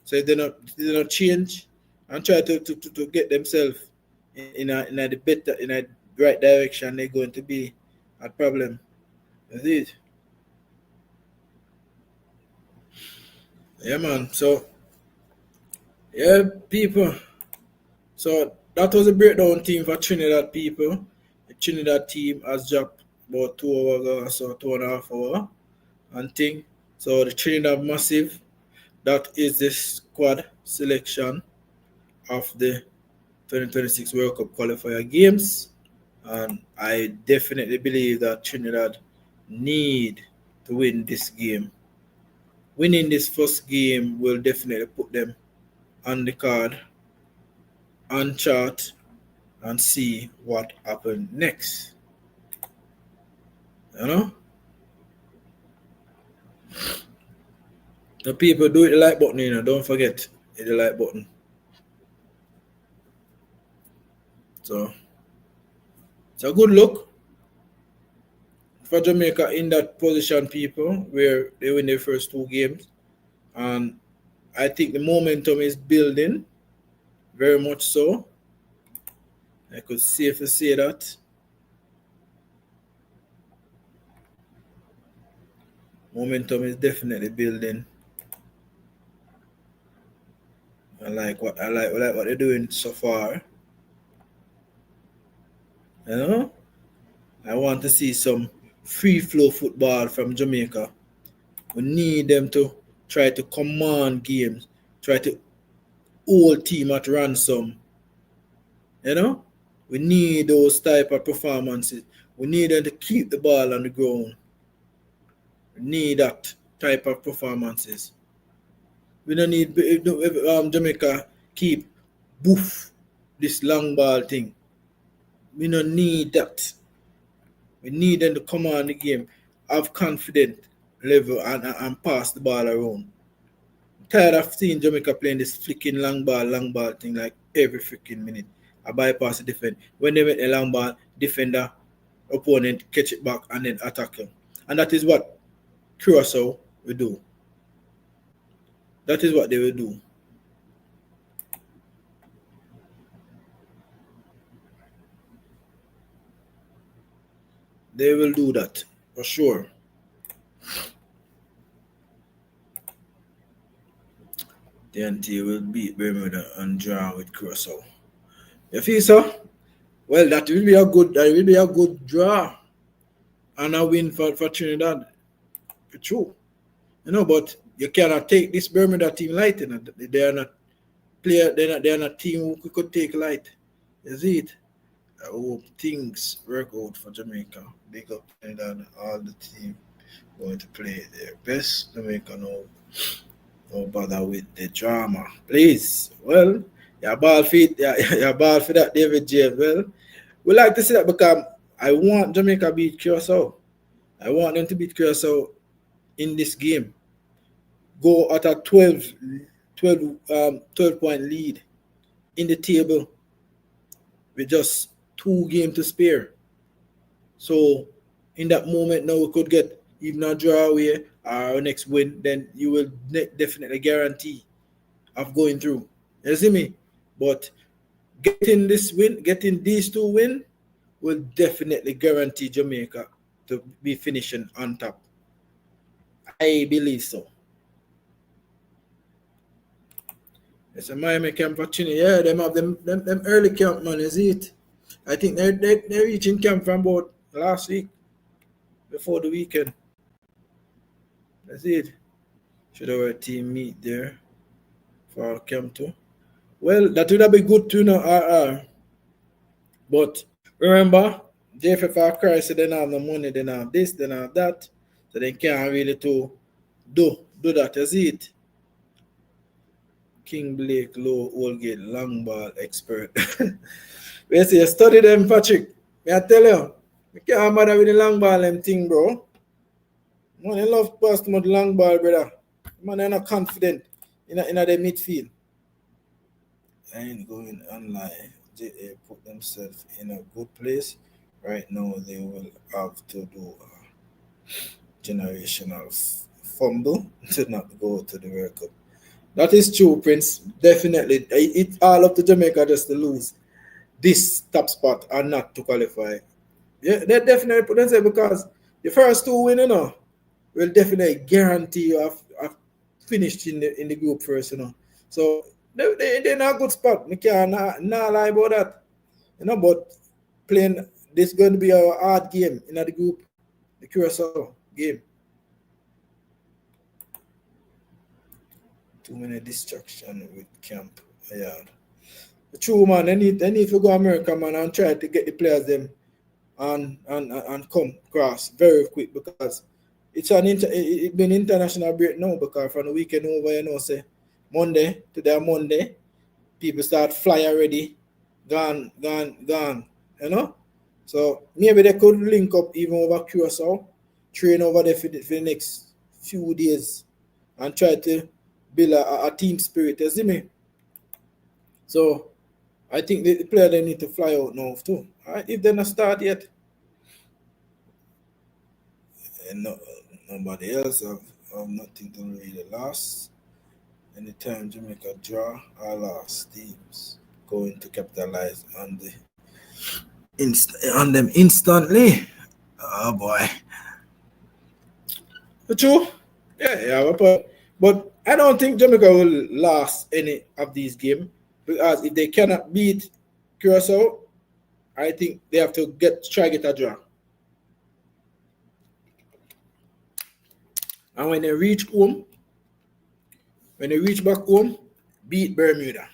Speaker 1: So they not change and try to get themselves in a right direction, they're going to be a problem. That's it. Yeah, man. So, yeah, people. So that was a breakdown team for Trinidad people. The Trinidad team has dropped about 2 hours ago, so 2.5 hours and thing. So the Trinidad Massive, that is the squad selection of the 2026 World Cup qualifier games. And I definitely believe that Trinidad need to win this game. Winning this first game will definitely put them on the card, on chart, and see what happens next. You know? The people do hit the like button, you know. Don't forget, hit the like button. So, it's a good look. for Jamaica in that position, people, where they win their first 2 games. And I think the momentum is building, very much so. I could safely say that. Momentum is definitely building. I like what they're doing so far. You know, I want to see some free flow football from Jamaica. We need them to try to command games, try to hold team at ransom. You know, we need those type of performances. We need them to keep the ball on the ground. We need that type of performances. We don't need if Jamaica keep boof this long ball thing. We don't need that. We need them to command the game, have confident level and pass the ball around. I'm tired of seeing Jamaica playing this flicking long ball thing like every freaking minute. I bypass the defense. When they make a long ball, defender, opponent catch it back and then attack him. And that is what Curaçao will do. That is what they will do. They will do that for sure. D&T will beat Bermuda and draw with Curaçao. You feel so? Well, that will be a good draw and a win for Trinidad. For true. You know, but you cannot take this Bermuda team light. You know? They are not they are not team who could take light. You see it? I hope things work out for Jamaica. Big up Trinidad, all the team going to play their best to make no bother with the drama. Please. Well, your ball feet, your ball for that David James. Well, we like to see that because I want Jamaica beat Curaçao. I want them to beat Curaçao in this game. Go at a 12 point lead in the table with just 2 games to spare. So in that moment now we could get even a draw away or next win, then you will definitely guarantee of going through. You see me? But getting these 2 wins will definitely guarantee Jamaica to be finishing on top. I believe so. It's a Miami camp for Trinidad. Yeah, them have them early camp, man, is it? I think they're reaching camp from about last week, before the weekend. That's it. Should our team meet there for camp too? Well, that would have been good to know. But remember, JFF Christ, they don't have no money, they don't have this, they don't have that. So they can't really to do that, is it? King Blake Low Oldgate long ball expert. We say study them, Patrick. I tell you, you can't bother with the long ball them thing, bro. Man, I love pass more long ball, brother. Man, they're not confident in the midfield. I ain't going online. They put themselves in a good place. Right now, they will have to do a generational fumble to not go to the World Cup. That is true, Prince. Definitely. It's all up to Jamaica just to lose this top spot and not to qualify. Yeah, they definitely put themselves because the first 2 win, will definitely guarantee you have finished in the group first, So they're in a good spot. We can't not lie about that. But playing this is going to be a hard game in the group, the Curaçao game. Too many distractions with camp. Yeah. True, man. They need to go America, man, and try to get the players them and come across very quick because it's been international break now because from the weekend over, say Monday, today Monday, people start fly already, gone. So maybe they could link up even over Curaçao, train over there for the next few days and try to build a team spirit, you see me? So I think the player they need to fly out now too. If they're not start yet. and nobody else have nothing to really lost. Anytime Jamaica draw or lost, teams going to capitalize on them instantly. Oh boy. True. Yeah, but I don't think Jamaica will last any of these games because if they cannot beat Curaçao, I think they have to try get a draw. And when they reach back home, beat Bermuda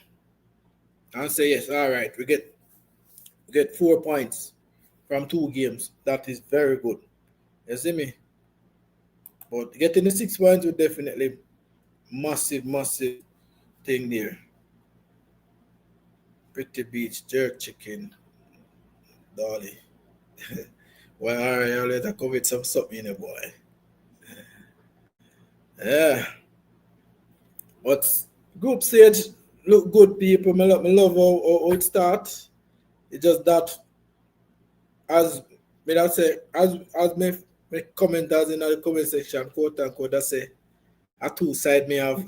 Speaker 1: and say yes, all right, we get 4 points from 2 games. That is very good. You see me? But getting the 6 points would definitely massive thing there. Pretty Beach, jerk chicken, dolly. Well, all right, I'll let her come with some something in the boy. Yeah. But group stage look good, people. I love how it start. It's just that as me commenters in the comment section, quote unquote, I say a two side me have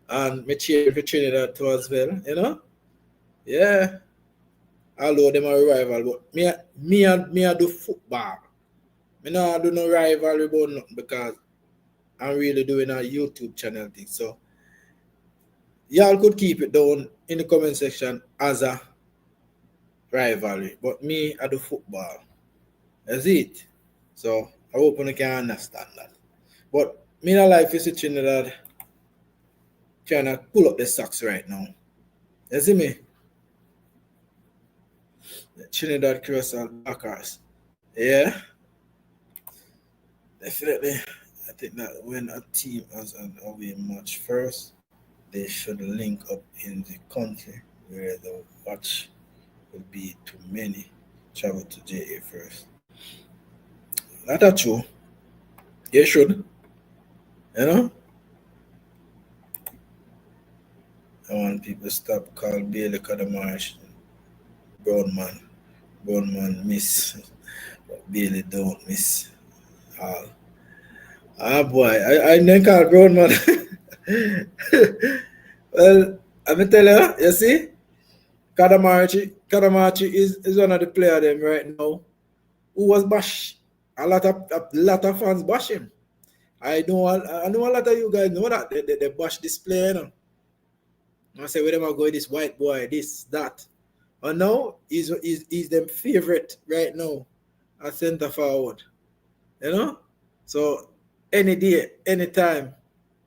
Speaker 1: and me cheer for Trinidad too as well, you know? Yeah. Although them are rival, but me I do football. Me not do no rivalry about nothing because I'm really doing a YouTube channel thing. So y'all could keep it down in the comment section as a rivalry. But me I do football. That's it. So I hope you can understand that. But me not like is Trinidad trying to pull up the socks right now. You see me? Trinidad Curaçao Backers. Yeah. Definitely. I think that when a team has an away match first, they should link up in the country where the watch will be too many. Travel to JA first. That's true. You should. You know? I want people to stop call Bailey Kadamarish Brown man. Brown man miss. But Bailey don't miss all. Ah boy, I didn't call Brown man. Well, I'm gonna tell you, you see, Kadamarichi is one of the players them right now who was bash. A lot of fans bash him. I know a lot of you guys know that they bash this player, you know. I say, where them are going, this white boy, this, that. And now he's them favorite right now at centre forward. You know? So any day, anytime,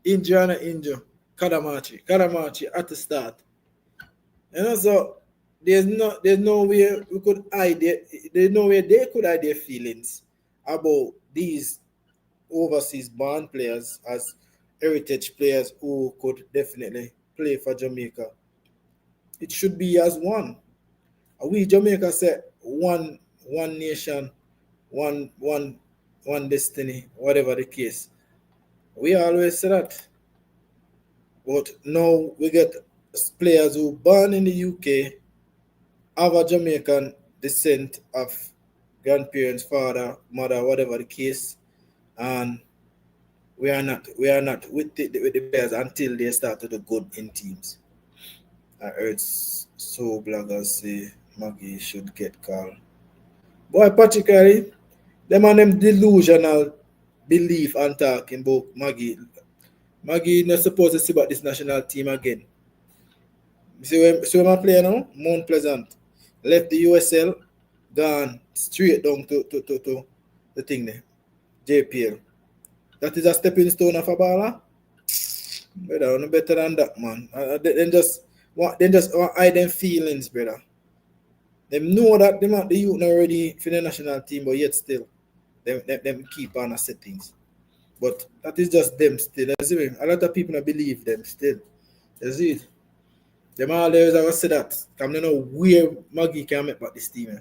Speaker 1: injure or not injure, Kadamachi at the start. You know, so there's no way we could hide there's no way they could hide their feelings about these overseas born players as heritage players who could definitely play for Jamaica. It should be as one. We Jamaica said one nation, one destiny, whatever the case. We always say that. But now we get players who born in the UK, have a Jamaican descent of grandparents, father, mother, whatever the case, and we are not with the players until they start to do good in teams. I heard so bloggers say Maggie should get called. Boy, particularly, them and them delusional belief and talking about Maggie. Maggie not supposed to see about this national team again. See when I play now? Mount Pleasant. Left the USL, gone straight down to the thing there. JPL. That is a stepping stone of a baller. Brother, no better than that, man. Then just hide them feelings, brother. Them know that the youth not ready for the national team, but yet still, them keep on settings. But that is just them still. You see me? A lot of people don't believe them still. You see it? Them always have say that. I don't know where Maggie can make back this team. Eh?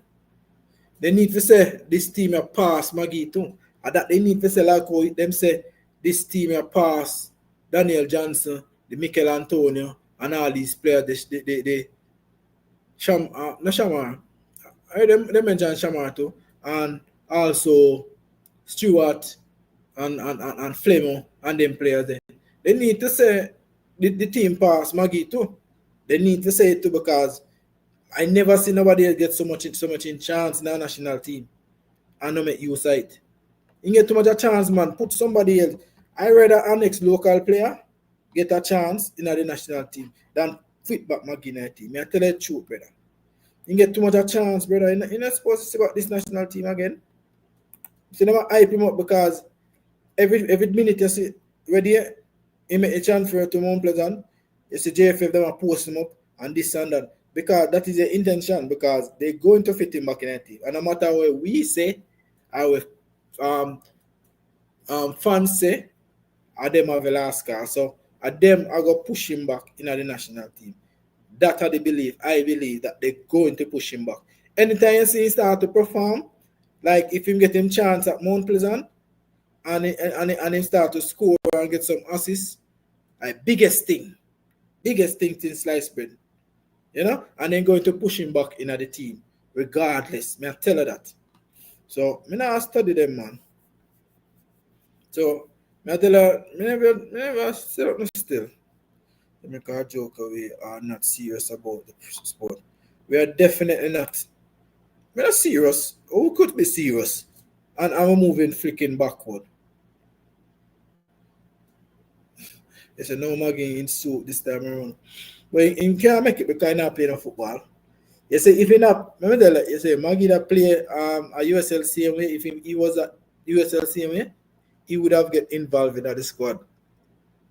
Speaker 1: They need to say this team a pass Maggie too. And that they need to say like how them say this team a pass Daniel Johnson, the Mikel Antonio, and all these players. They Shamar. I heard them mention Shamar too. And also Stewart and Flemo and them players then. They need to say the team pass Maggie too. They need to say it too because I never see nobody else get so much in chance in our national team and not make use of it. You get too much a chance, man. Put somebody else. I rather our next local player get a chance in the national team than fit back Maggie in the team. I tell you the truth, brother. You get too much a chance, brother. You're not supposed to see about this national team again. You never hype him up because every minute you see ready, he make a transfer to Mount Pleasant. You see JFF them are post him up and this and that. Because that is their intention, because they're going to fit him back in the team. And no matter what we say, our fans say, are them have Velasquez. So at them I go push him back in the national team. That are the belief. I believe that they're going to push him back. Anytime you see him start to perform, like if him get him chance at Mount Pleasant and him start to score and get some assists, biggest thing since sliced bread. You know, and then going to push him back in the team, regardless. Me I tell her that. So me now study them, man. So me I tell her, me never still. They make a joke we are not serious about the sport. We are definitely not. We're not serious. Who could be serious? And I'm moving flicking backward. They say no Maggie in suit this time around. But he can't make it because he's not playing football. You say if he not, remember that you say Maggie that play a USL same way. If he was at USL same way, he would have get involved in the squad.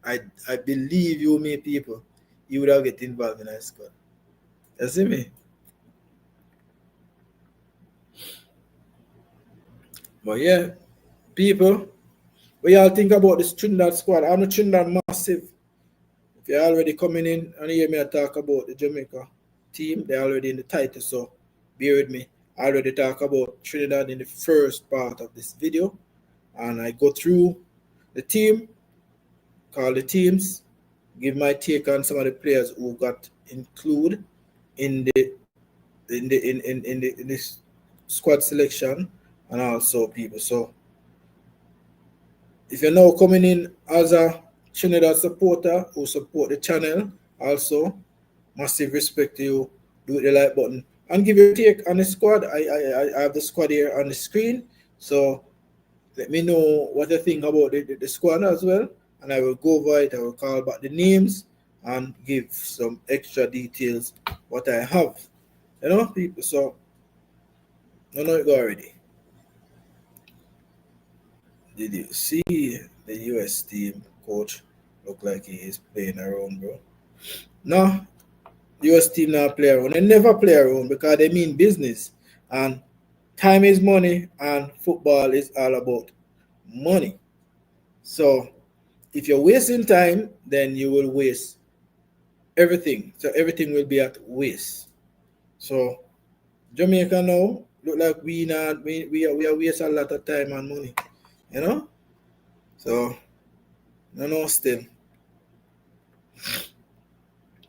Speaker 1: I believe you, me people, he would have get involved in the squad. You see me? But yeah, people, what y'all think about this Trinidad squad? I know Trinidad massive. If you're already coming in and hear me talk about the Jamaica team, they're already in the title, so bear with me. I already talk about Trinidad in the first part of this video, and I go through the team, call the teams, give my take on some of the players who got included in this squad selection, and also people. So if you're now coming in as a Trinidad supporter who support the channel, also massive respect to you. Do the like button and give your take on the squad. I have the squad here on the screen, so let me know what you think about the squad as well, and I will go over it. I will call back the names and give some extra details what I have. You know, people. So I know it go already. Did you see the US team coach look like he is playing around, bro? No, US team now play around. They never play around because they mean business. And time is money, and football is all about money. So if you're wasting time, then you will waste everything. So everything will be at waste. So Jamaica now look like we are waste a lot of time and money. You know? So no still.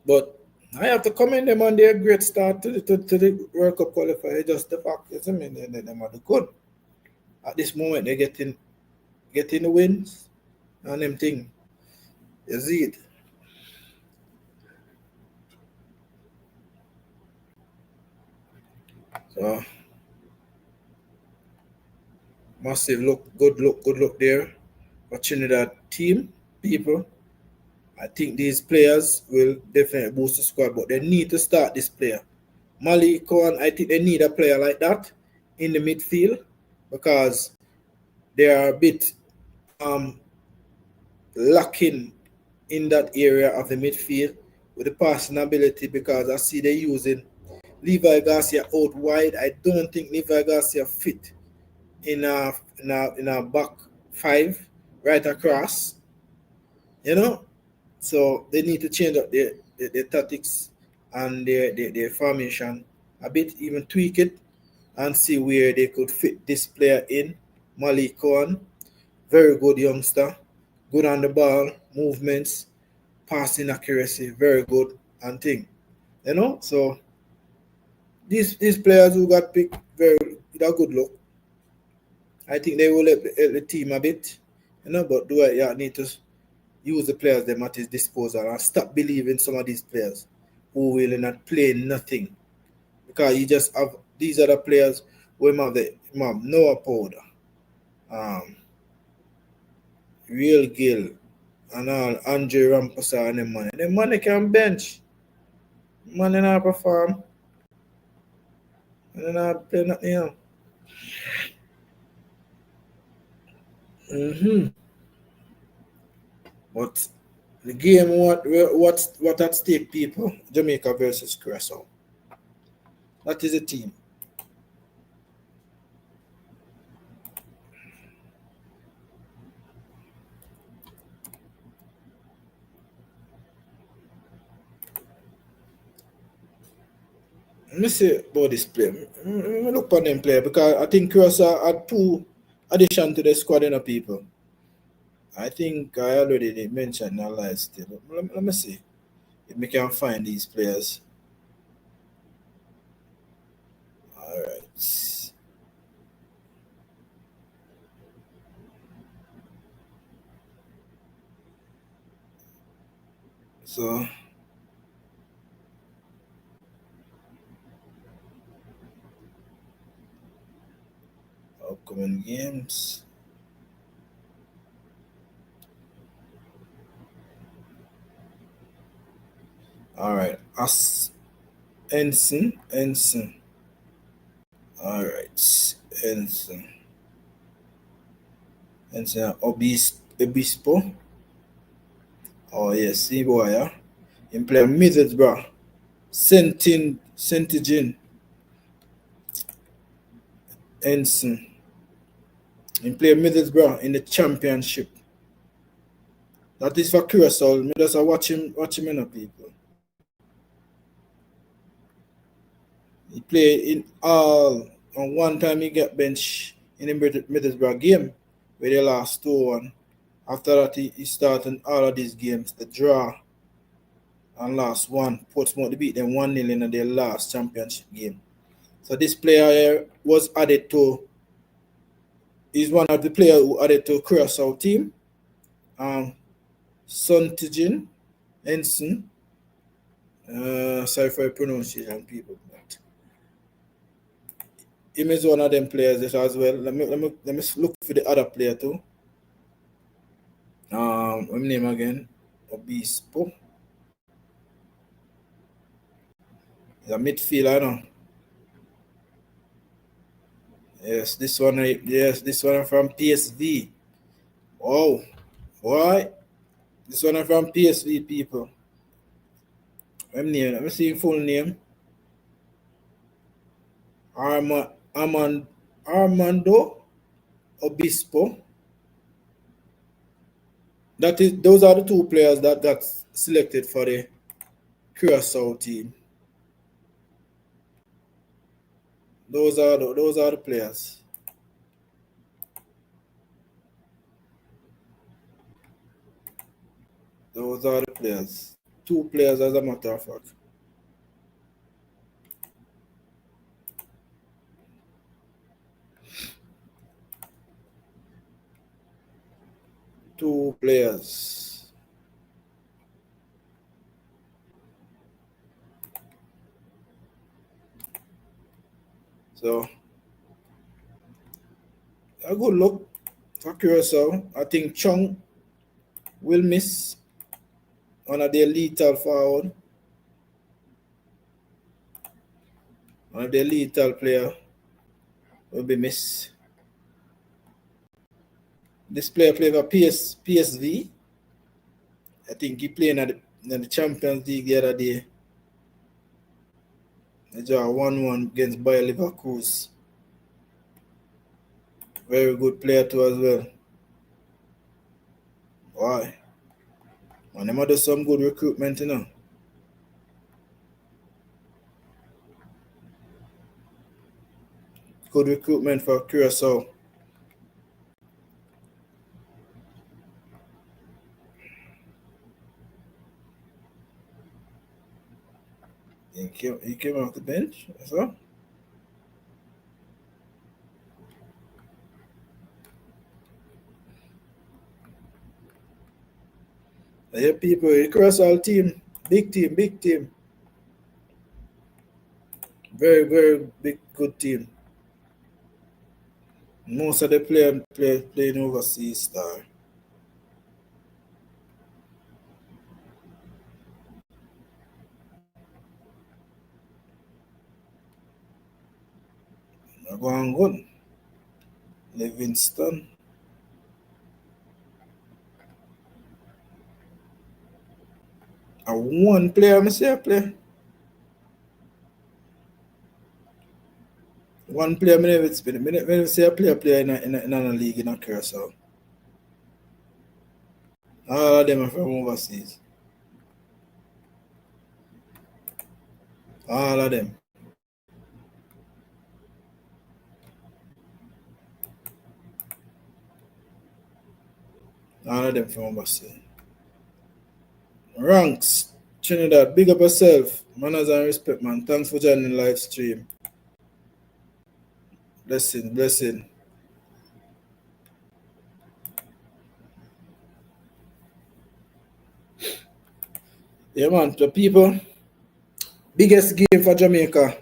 Speaker 1: But I have to commend them on their great start to the World Cup qualifier. Just the fact is, I mean, them are good. At this moment, they're getting the wins and them thing. You see it. So massive good look there for Trinidad team people. I think these players will definitely boost the squad, but they need to start this player. Mali Khan, I think they need a player like that in the midfield because they are a bit lacking in that area of the midfield with the passing ability, because I see they're using Levi Garcia out wide. I don't think Levi Garcia fit in a back five right across. You know? So they need to change up their tactics and their formation a bit, even tweak it and see where they could fit this player in. Malik Khan, very good youngster, good on the ball, movements, passing accuracy, very good and thing. You know, so these players who got picked, very with a good look. I think they will help the team a bit, but Dwight York need to use the players them at his disposal and stop believing some of these players who will not play nothing. Because you just have these other players who have Noah Powder, um, Real Gill, and all Andre Ramposa and them money. Them money can bench. Money not perform. And not play nothing else. Mm-hmm. But the game, what at stake, people? Jamaica versus Curaçao. That is a team. Let me see about this player. Let me look on them player because I think Curaçao had two addition to the squad, people. I think I already did mention that live still. Let me see if we can find these players. All right. So upcoming games. All right. Ensign. All right. Ensign. Obispo. Oh yes, see boy, yeah. He play Middlesbrough. Sentigin. Ensign. He play Middlesbrough in the championship. That is for Curaçao. Me just watch him in people. He play in all and one time he get bench in the Middlesbrough game where they lost 2-1. After that he started all of these games, the draw and last one. Portsmouth beat them 1-0 in their last championship game. So this player here was added to he's one of the players who added to Curaçao team. Suntijin Ensign. Sorry for the pronunciation, people. But him is one of them players as well. Let me look for the other player too. What name again? Obispo. He's a midfielder now. Yes, this one. Yes, this one from PSV. Wow, why? This one from PSV, people. Let me see his full name. Armando Obispo. Those are the two players that got selected for the Curaçao team. Those are the players. Those are the players. Two players, as a matter of fact. Two players. So, a good look for Curaçao. I think Chung will miss one of their lethal forward. One of their lethal player will be missed. This player played for PSV. I think he played in the Champions League the other day. They draw 1-1 against Bayer Leverkusen. Very good player too as well. Why? And them do some good recruitment, Good recruitment for Curaçao. He came off the bench, so. Yeah, people, the Curaçao team, big team, big team. Very, very big, good team. Most of the playing overseas star. Going good. Livingston. One player, I say play. One player, I never spin. I never say a player in a league in a Curaçao. All of them are from overseas. All of them. All of them from overseas. Ranks. Trinidad, big up yourself. Manners and respect, man. Thanks for joining the live stream. Blessing, blessing. Yeah, man. The people, biggest game for Jamaica.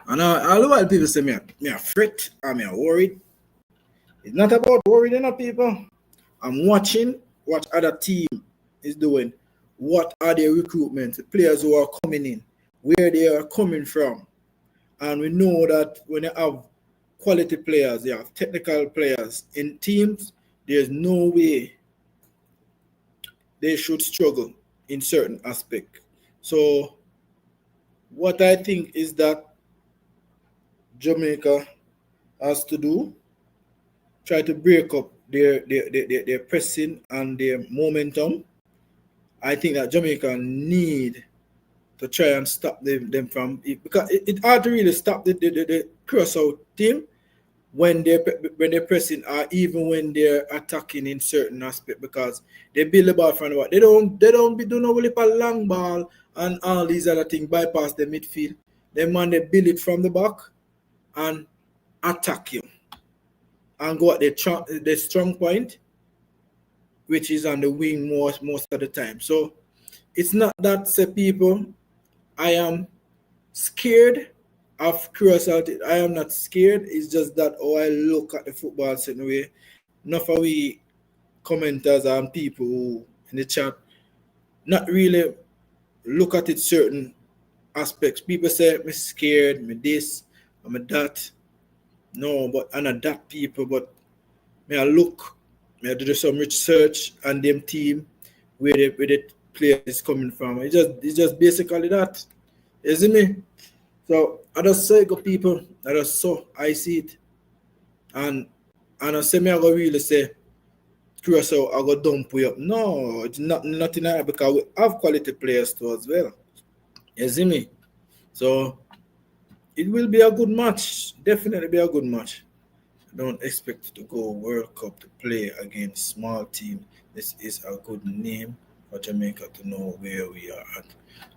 Speaker 1: And all the while people say me a fret or me a worried. It's not about worried, people. I'm watching what other team is doing. What are their recruitment? The players who are coming in, where they are coming from. And we know that when you have quality players, you have technical players in teams, there's no way they should struggle in certain aspects. So what I think is that Jamaica has to do, try to break up their pressing and their momentum. I think that Jamaica need to try and stop them from it, because it's hard to really stop the Curaçao team when they're pressing, or even when they're attacking in certain aspect, because they build the ball from the back. They don't be doing no really a long ball and all these other things bypass the midfield. Them man, they build it from the back and attack you and go at the strong point, which is on the wing most of the time. So it's not that, say, people, I am scared of Curaçao. I am not scared. It's just that how I look at the football certain way. Enough of we commenters and people who in the chat not really look at it certain aspects. People say me scared, me this, I'm a that. No, but I'm not that people, but me I look, me I do some research and them team where the player is coming from. It's just basically that. You see me? So I just say go people, I just saw I see it. And I say me I go really say Curaçao I go dump way up. No, it's nothing like that, because we have quality players too as well. You see me? So it will be a good match. Definitely be a good match. I don't expect to go World Cup to play against small team. This is a good name for Jamaica to know where we are at.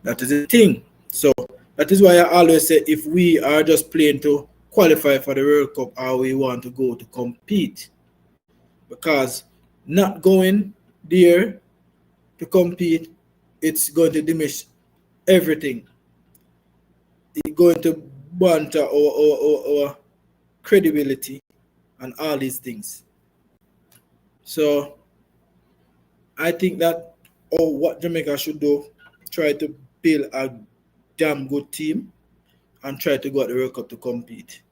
Speaker 1: That is the thing. So that is why I always say, if we are just playing to qualify for the World Cup, or we want to go to compete, because not going there to compete, it's going to diminish everything. It's going to banter our credibility and all these things. So I think that what Jamaica should do, try to build a damn good team and try to go at the World Cup to compete.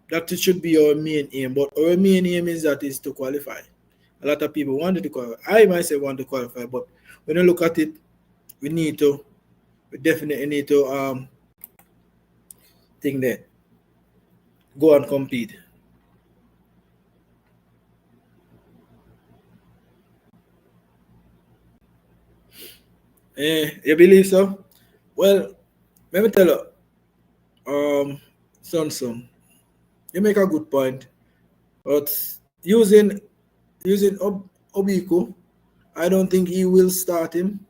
Speaker 1: That should be our main aim. But our main aim is to qualify. A lot of people wanted to qualify. I myself want to qualify, but when you look at it, we definitely need to think that go and compete. You believe so? Well, let me tell you, Son, you make a good point, but using Obiku, I don't think he will start him.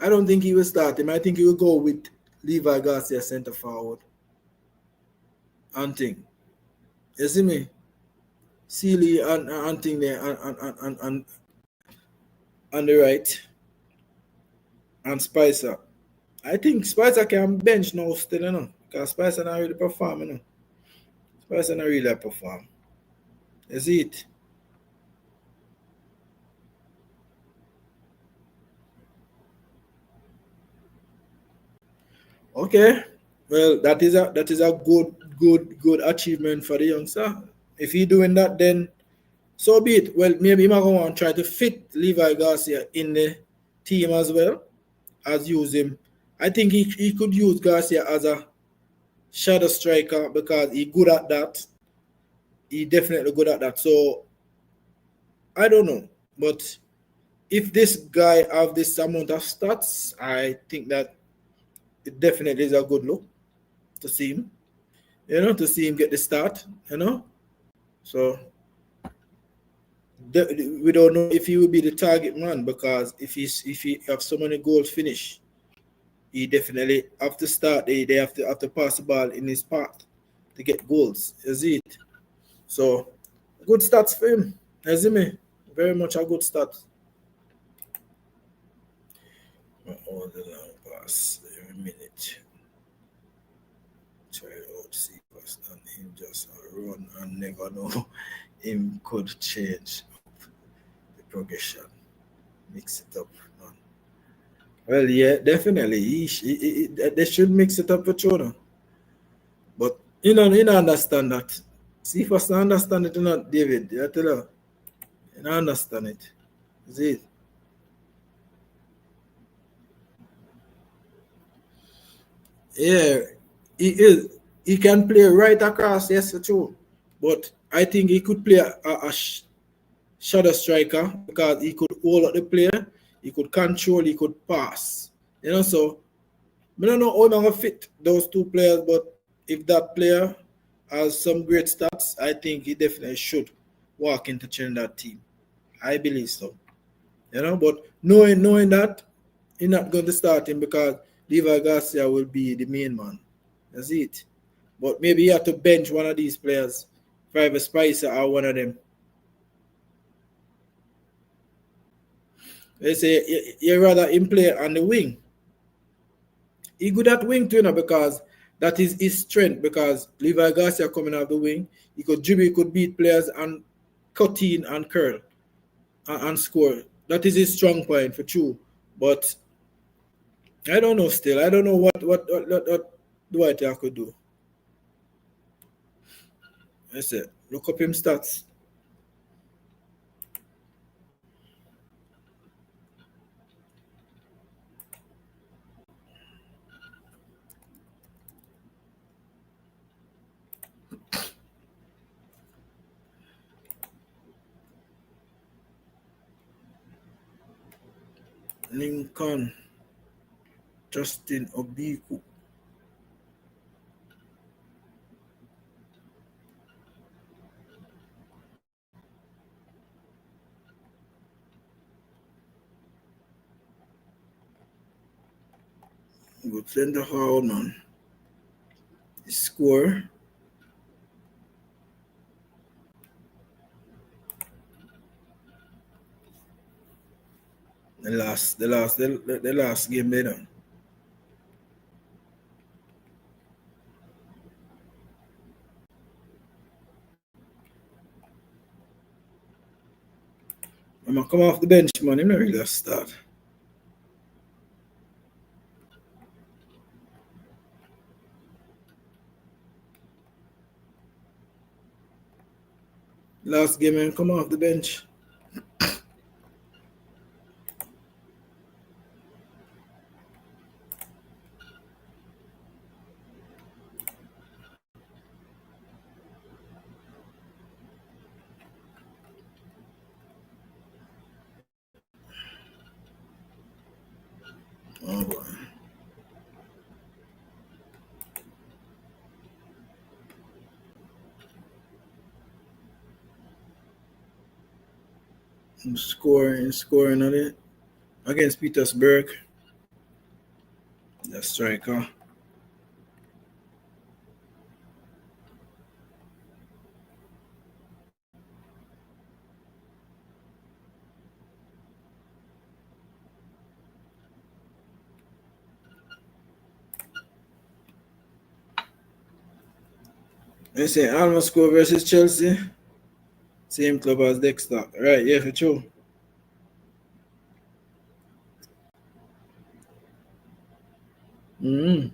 Speaker 1: I don't think he will start him. I think he will go with Levi Garcia center forward and thing. You see me? Sealy and thing there and on the right and Spicer. I think Spicer can bench now still, because Spicer not really perform, Spicer not really perform. Is it? Okay. Well, that is a good achievement for the youngster. If he doing that, then so be it. Well, maybe he might go and try to fit Levi Garcia in the team as well as use him. I think he could use Garcia as a shadow striker because he good at that. He definitely good at that. So I don't know, but if this guy have this amount of stats, I think that it definitely is a good look to see him. To see him get the start. So we don't know if he will be the target man because if he have so many goals finish, he definitely have to start. They have to pass the ball in his path to get goals. Is it? So good stats for him. Ezime, very much a good start. All the long pass every minute. Try out see pass and him just run and never know him could change the progression. Mix it up. Well, yeah, definitely. They should mix it up with Chona. But you don't understand that. See, if I understand it, David. I tell you, you don't understand it. Is it? Yeah, he is. He can play right across, yes, true. But I think he could play a shadow striker because he could hold up the player, he could control, he could pass. So I don't know how I'm gonna fit those two players, but if that player has some great stats, I think he definitely should walk into Trinidad team. I believe so. But knowing that, he's not going to start him because Levi Garcia will be the main man. That's it. But maybe you have to bench one of these players, Private Spicer or one of them. They say you rather him play on the wing. He good at wing too, because that is his strength. Because Levi Garcia coming off the wing, he could dribble, he could beat players and cut in and curl and score. That is his strong point for true. But I don't know still. I don't know what Dwight I could do. I said, look up him stats. Lincoln, Justin Obiku. Good center forward, man. The score. The last game they done. I'm gonna come off the bench, man. I'm not really a start. Last game, I'm come off the bench. Oh boy. I'm scoring on it against Petersburg. The striker. I say Alma score versus Chelsea. Same club as Dexter. Right, yeah, for true. Mm-hmm.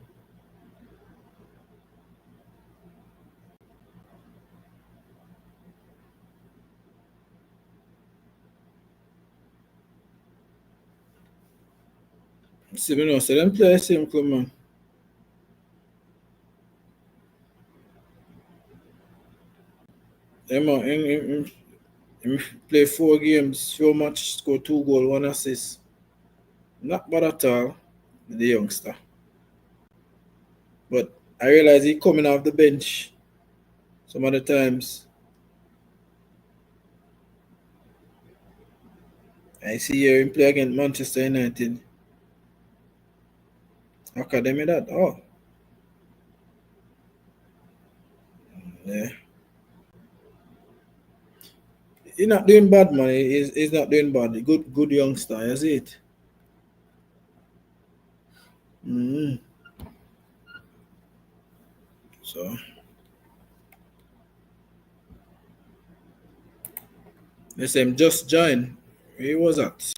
Speaker 1: See, me know, so them play same club, man. Them man, him play 4 games, 4 matches, score 2 goals, 1 assist. Not bad at all, the youngster. But I realize he coming off the bench some other times. I see here him play against Manchester United. Academy that. Oh, yeah. He's not doing bad, man. He's not doing bad. Good youngster, I see it. Mm-hmm. So they say him just join. He was at.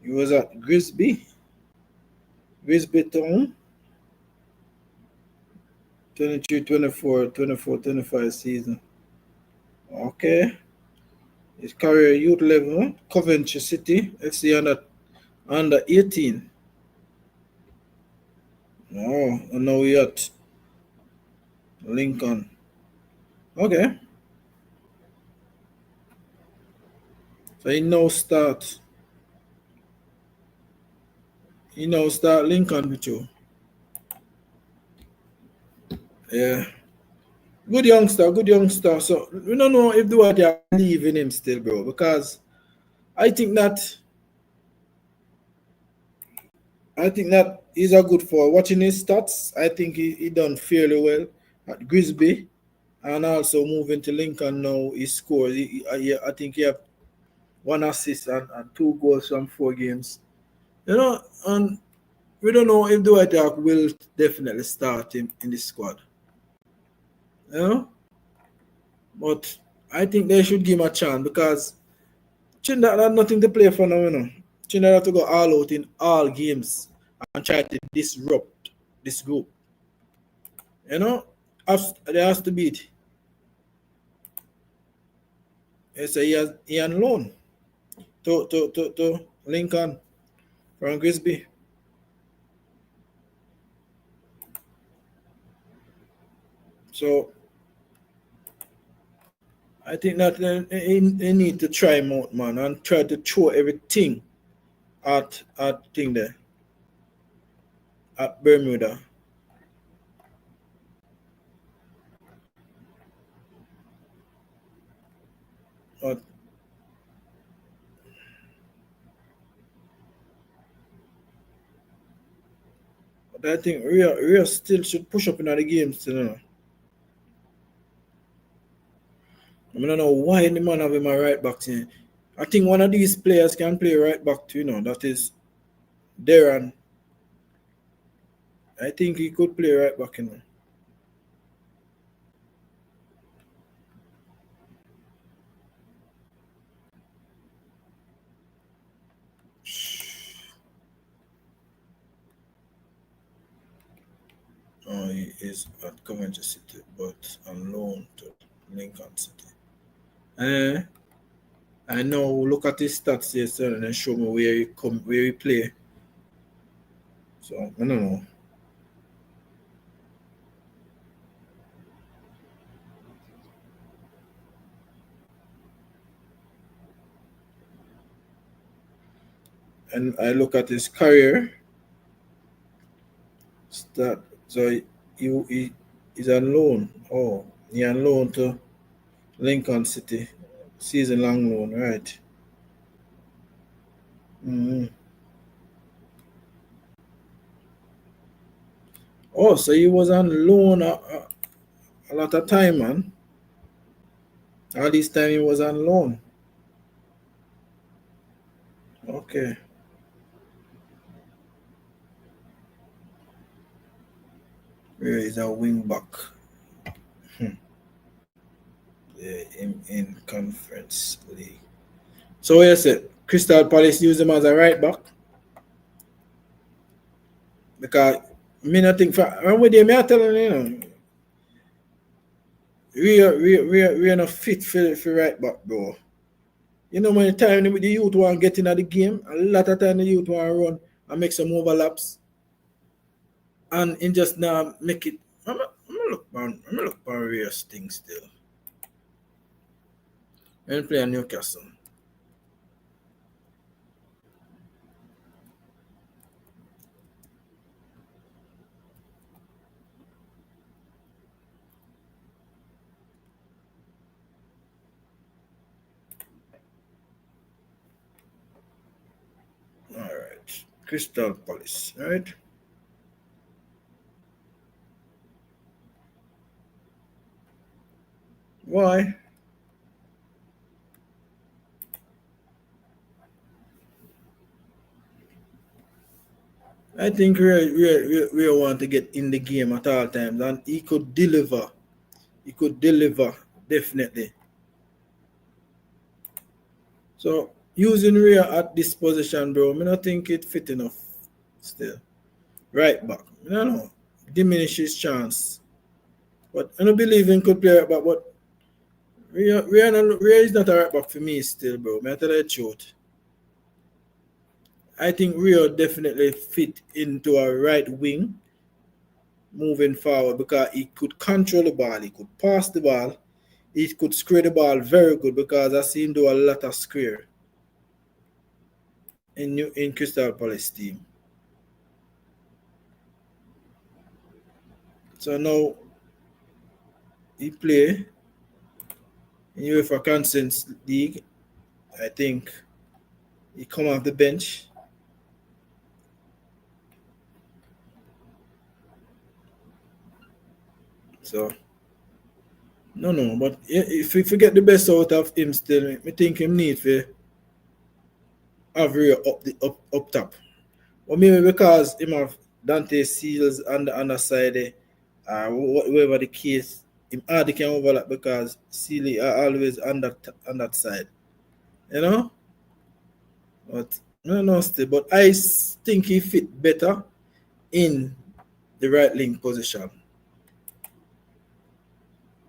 Speaker 1: He was at Grisby Town, 23, 24, 24, 25 season. Okay. His career youth level, Coventry City, FC under 18. Oh, and now we at Lincoln. Okay. So he now start Lincoln with you. Yeah. Good youngster. So we don't know if Duarte believe in him still, bro, because I think that I think that he's a good for watching his stats. I think he done fairly well at Grisby and also moving to Lincoln now. He scored. I think he have 1 assist and 2 goals from 4 games. And we don't know if Dwight York will definitely start him in the squad. You know, but I think they should give him a chance because Trinidad had nothing to play for now. Trinidad have to go all out in all games and try to disrupt this group. You know, they has to beat. So he on loan to Lincoln from Grisby. So I think that they need to try him out, man, and try to throw everything at thing there at Bermuda. But, but I think Rio still should push up in the games still. I don't know why the man have him a right back here. I think one of these players can play right back too, that is Darren. I think he could play right back. He is at Coventry City, but on loan to Lincoln City. Eh, I know. Look at his stats here, sir, and then show me where he play. So I don't know. And I look at his career stat. So he's on loan. Oh, he on loan to Lincoln City, season long loan, right? Mm-hmm. Oh, so he was on loan a lot of time, man. All this time he was on loan. Okay. Where is a wing back? In Conference League. So what you said? Crystal Palace use him as a right back? Because me not think for and with me I telling you, we are not fit for right back, bro. You know, when the time the youth want to get into the game, a lot of time the youth want to run and make some overlaps. And in just now make it. I'm look for various things still. When play Newcastle. Alright. Crystal Palace, right? Why? I think we want to get in the game at all times, and he could deliver. He could deliver, definitely. So using Rhea at this position, bro, I don't think it fit enough still. Right back. I don't know. Diminish his chance. But I don't believe in could play right back, but Rhea is not a right back for me still, bro. I tell you the truth. I think Rio definitely fit into a right wing moving forward because he could control the ball, he could pass the ball, he could square the ball very good because I see him do a lot of square in Crystal Palace team. So now he play in UEFA Conference League. I think he come off the bench. So no, but if we get the best out of him still, I think him need to have Rio up top. Or maybe because him have Dante Seals on the underside there, whatever the case, him hardly can overlap because Sealy are always on that side. You know? But I don't know still. But I think he fit better in the right link position.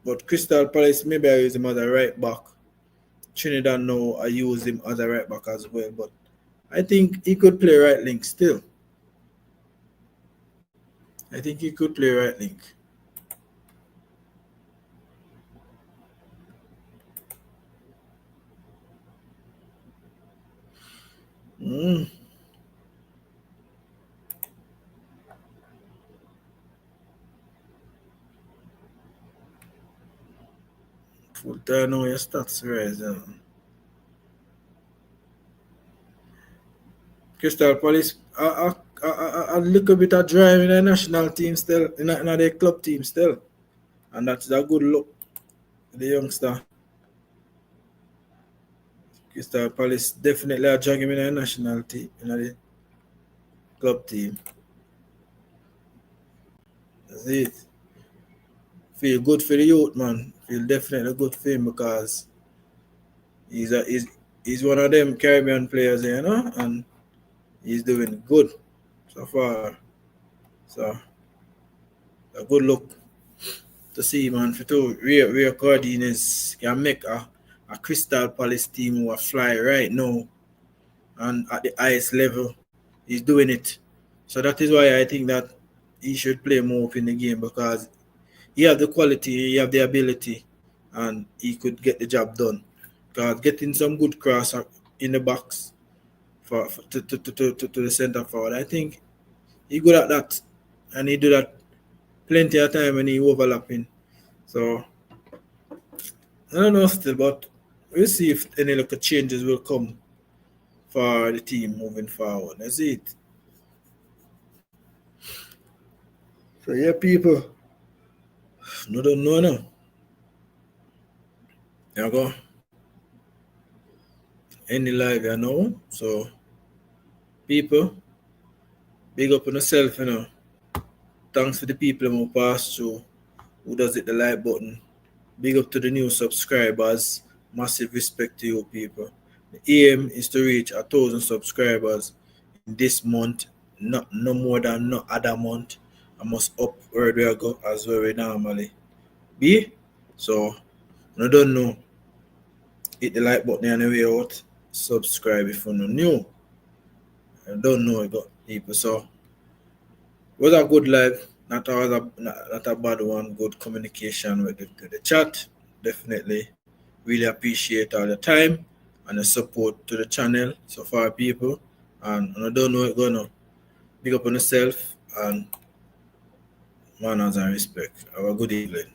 Speaker 1: But Crystal Palace, maybe I use him as a right back. Trinidad now I use him as a right back as well. But I think he could play right link still. I think he could play right link. Mm. Full time now your stats rise. Crystal Palace a little bit of drive in the national team still, in the club team still. And that's a good look for the youngster. Crystal Palace definitely are dragging him in the national team, in the club team. That's it. Feel good for the youth, man. Feel definitely good for him because he's one of them Caribbean players, you know, and he's doing good so far. So a good look to see, man. For two, Rio Cardinals can make a Crystal Palace team who are fly right now and at the highest level. He's doing it. So that is why I think that he should play more up in the game because he have the quality, he have the ability, and he could get the job done. Because getting some good cross in the box for to the center forward, I think he good at that, and he do that plenty of time when he overlapping. So I don't know still, but we'll see if any little changes will come for the team moving forward. That's it. So yeah, people, no don't know now. There you go. Any live, you know. So, people, big up on yourself, you know. Thanks for the people who pass through, who does hit the like button. Big up to the new subscribers. Massive respect to you people. The aim is to reach 1,000 subscribers in this month, not no more than no other month. I must up where we go as well we normally be. So I don't know. Hit the like button on the way out. Subscribe if you're new. I don't know it got people. So it was a good live, not a bad one. Good communication with the chat. Definitely. Really appreciate all the time and the support to the channel so far, people. And I don't know it gonna big up on yourself and manners and respect. Have a good evening.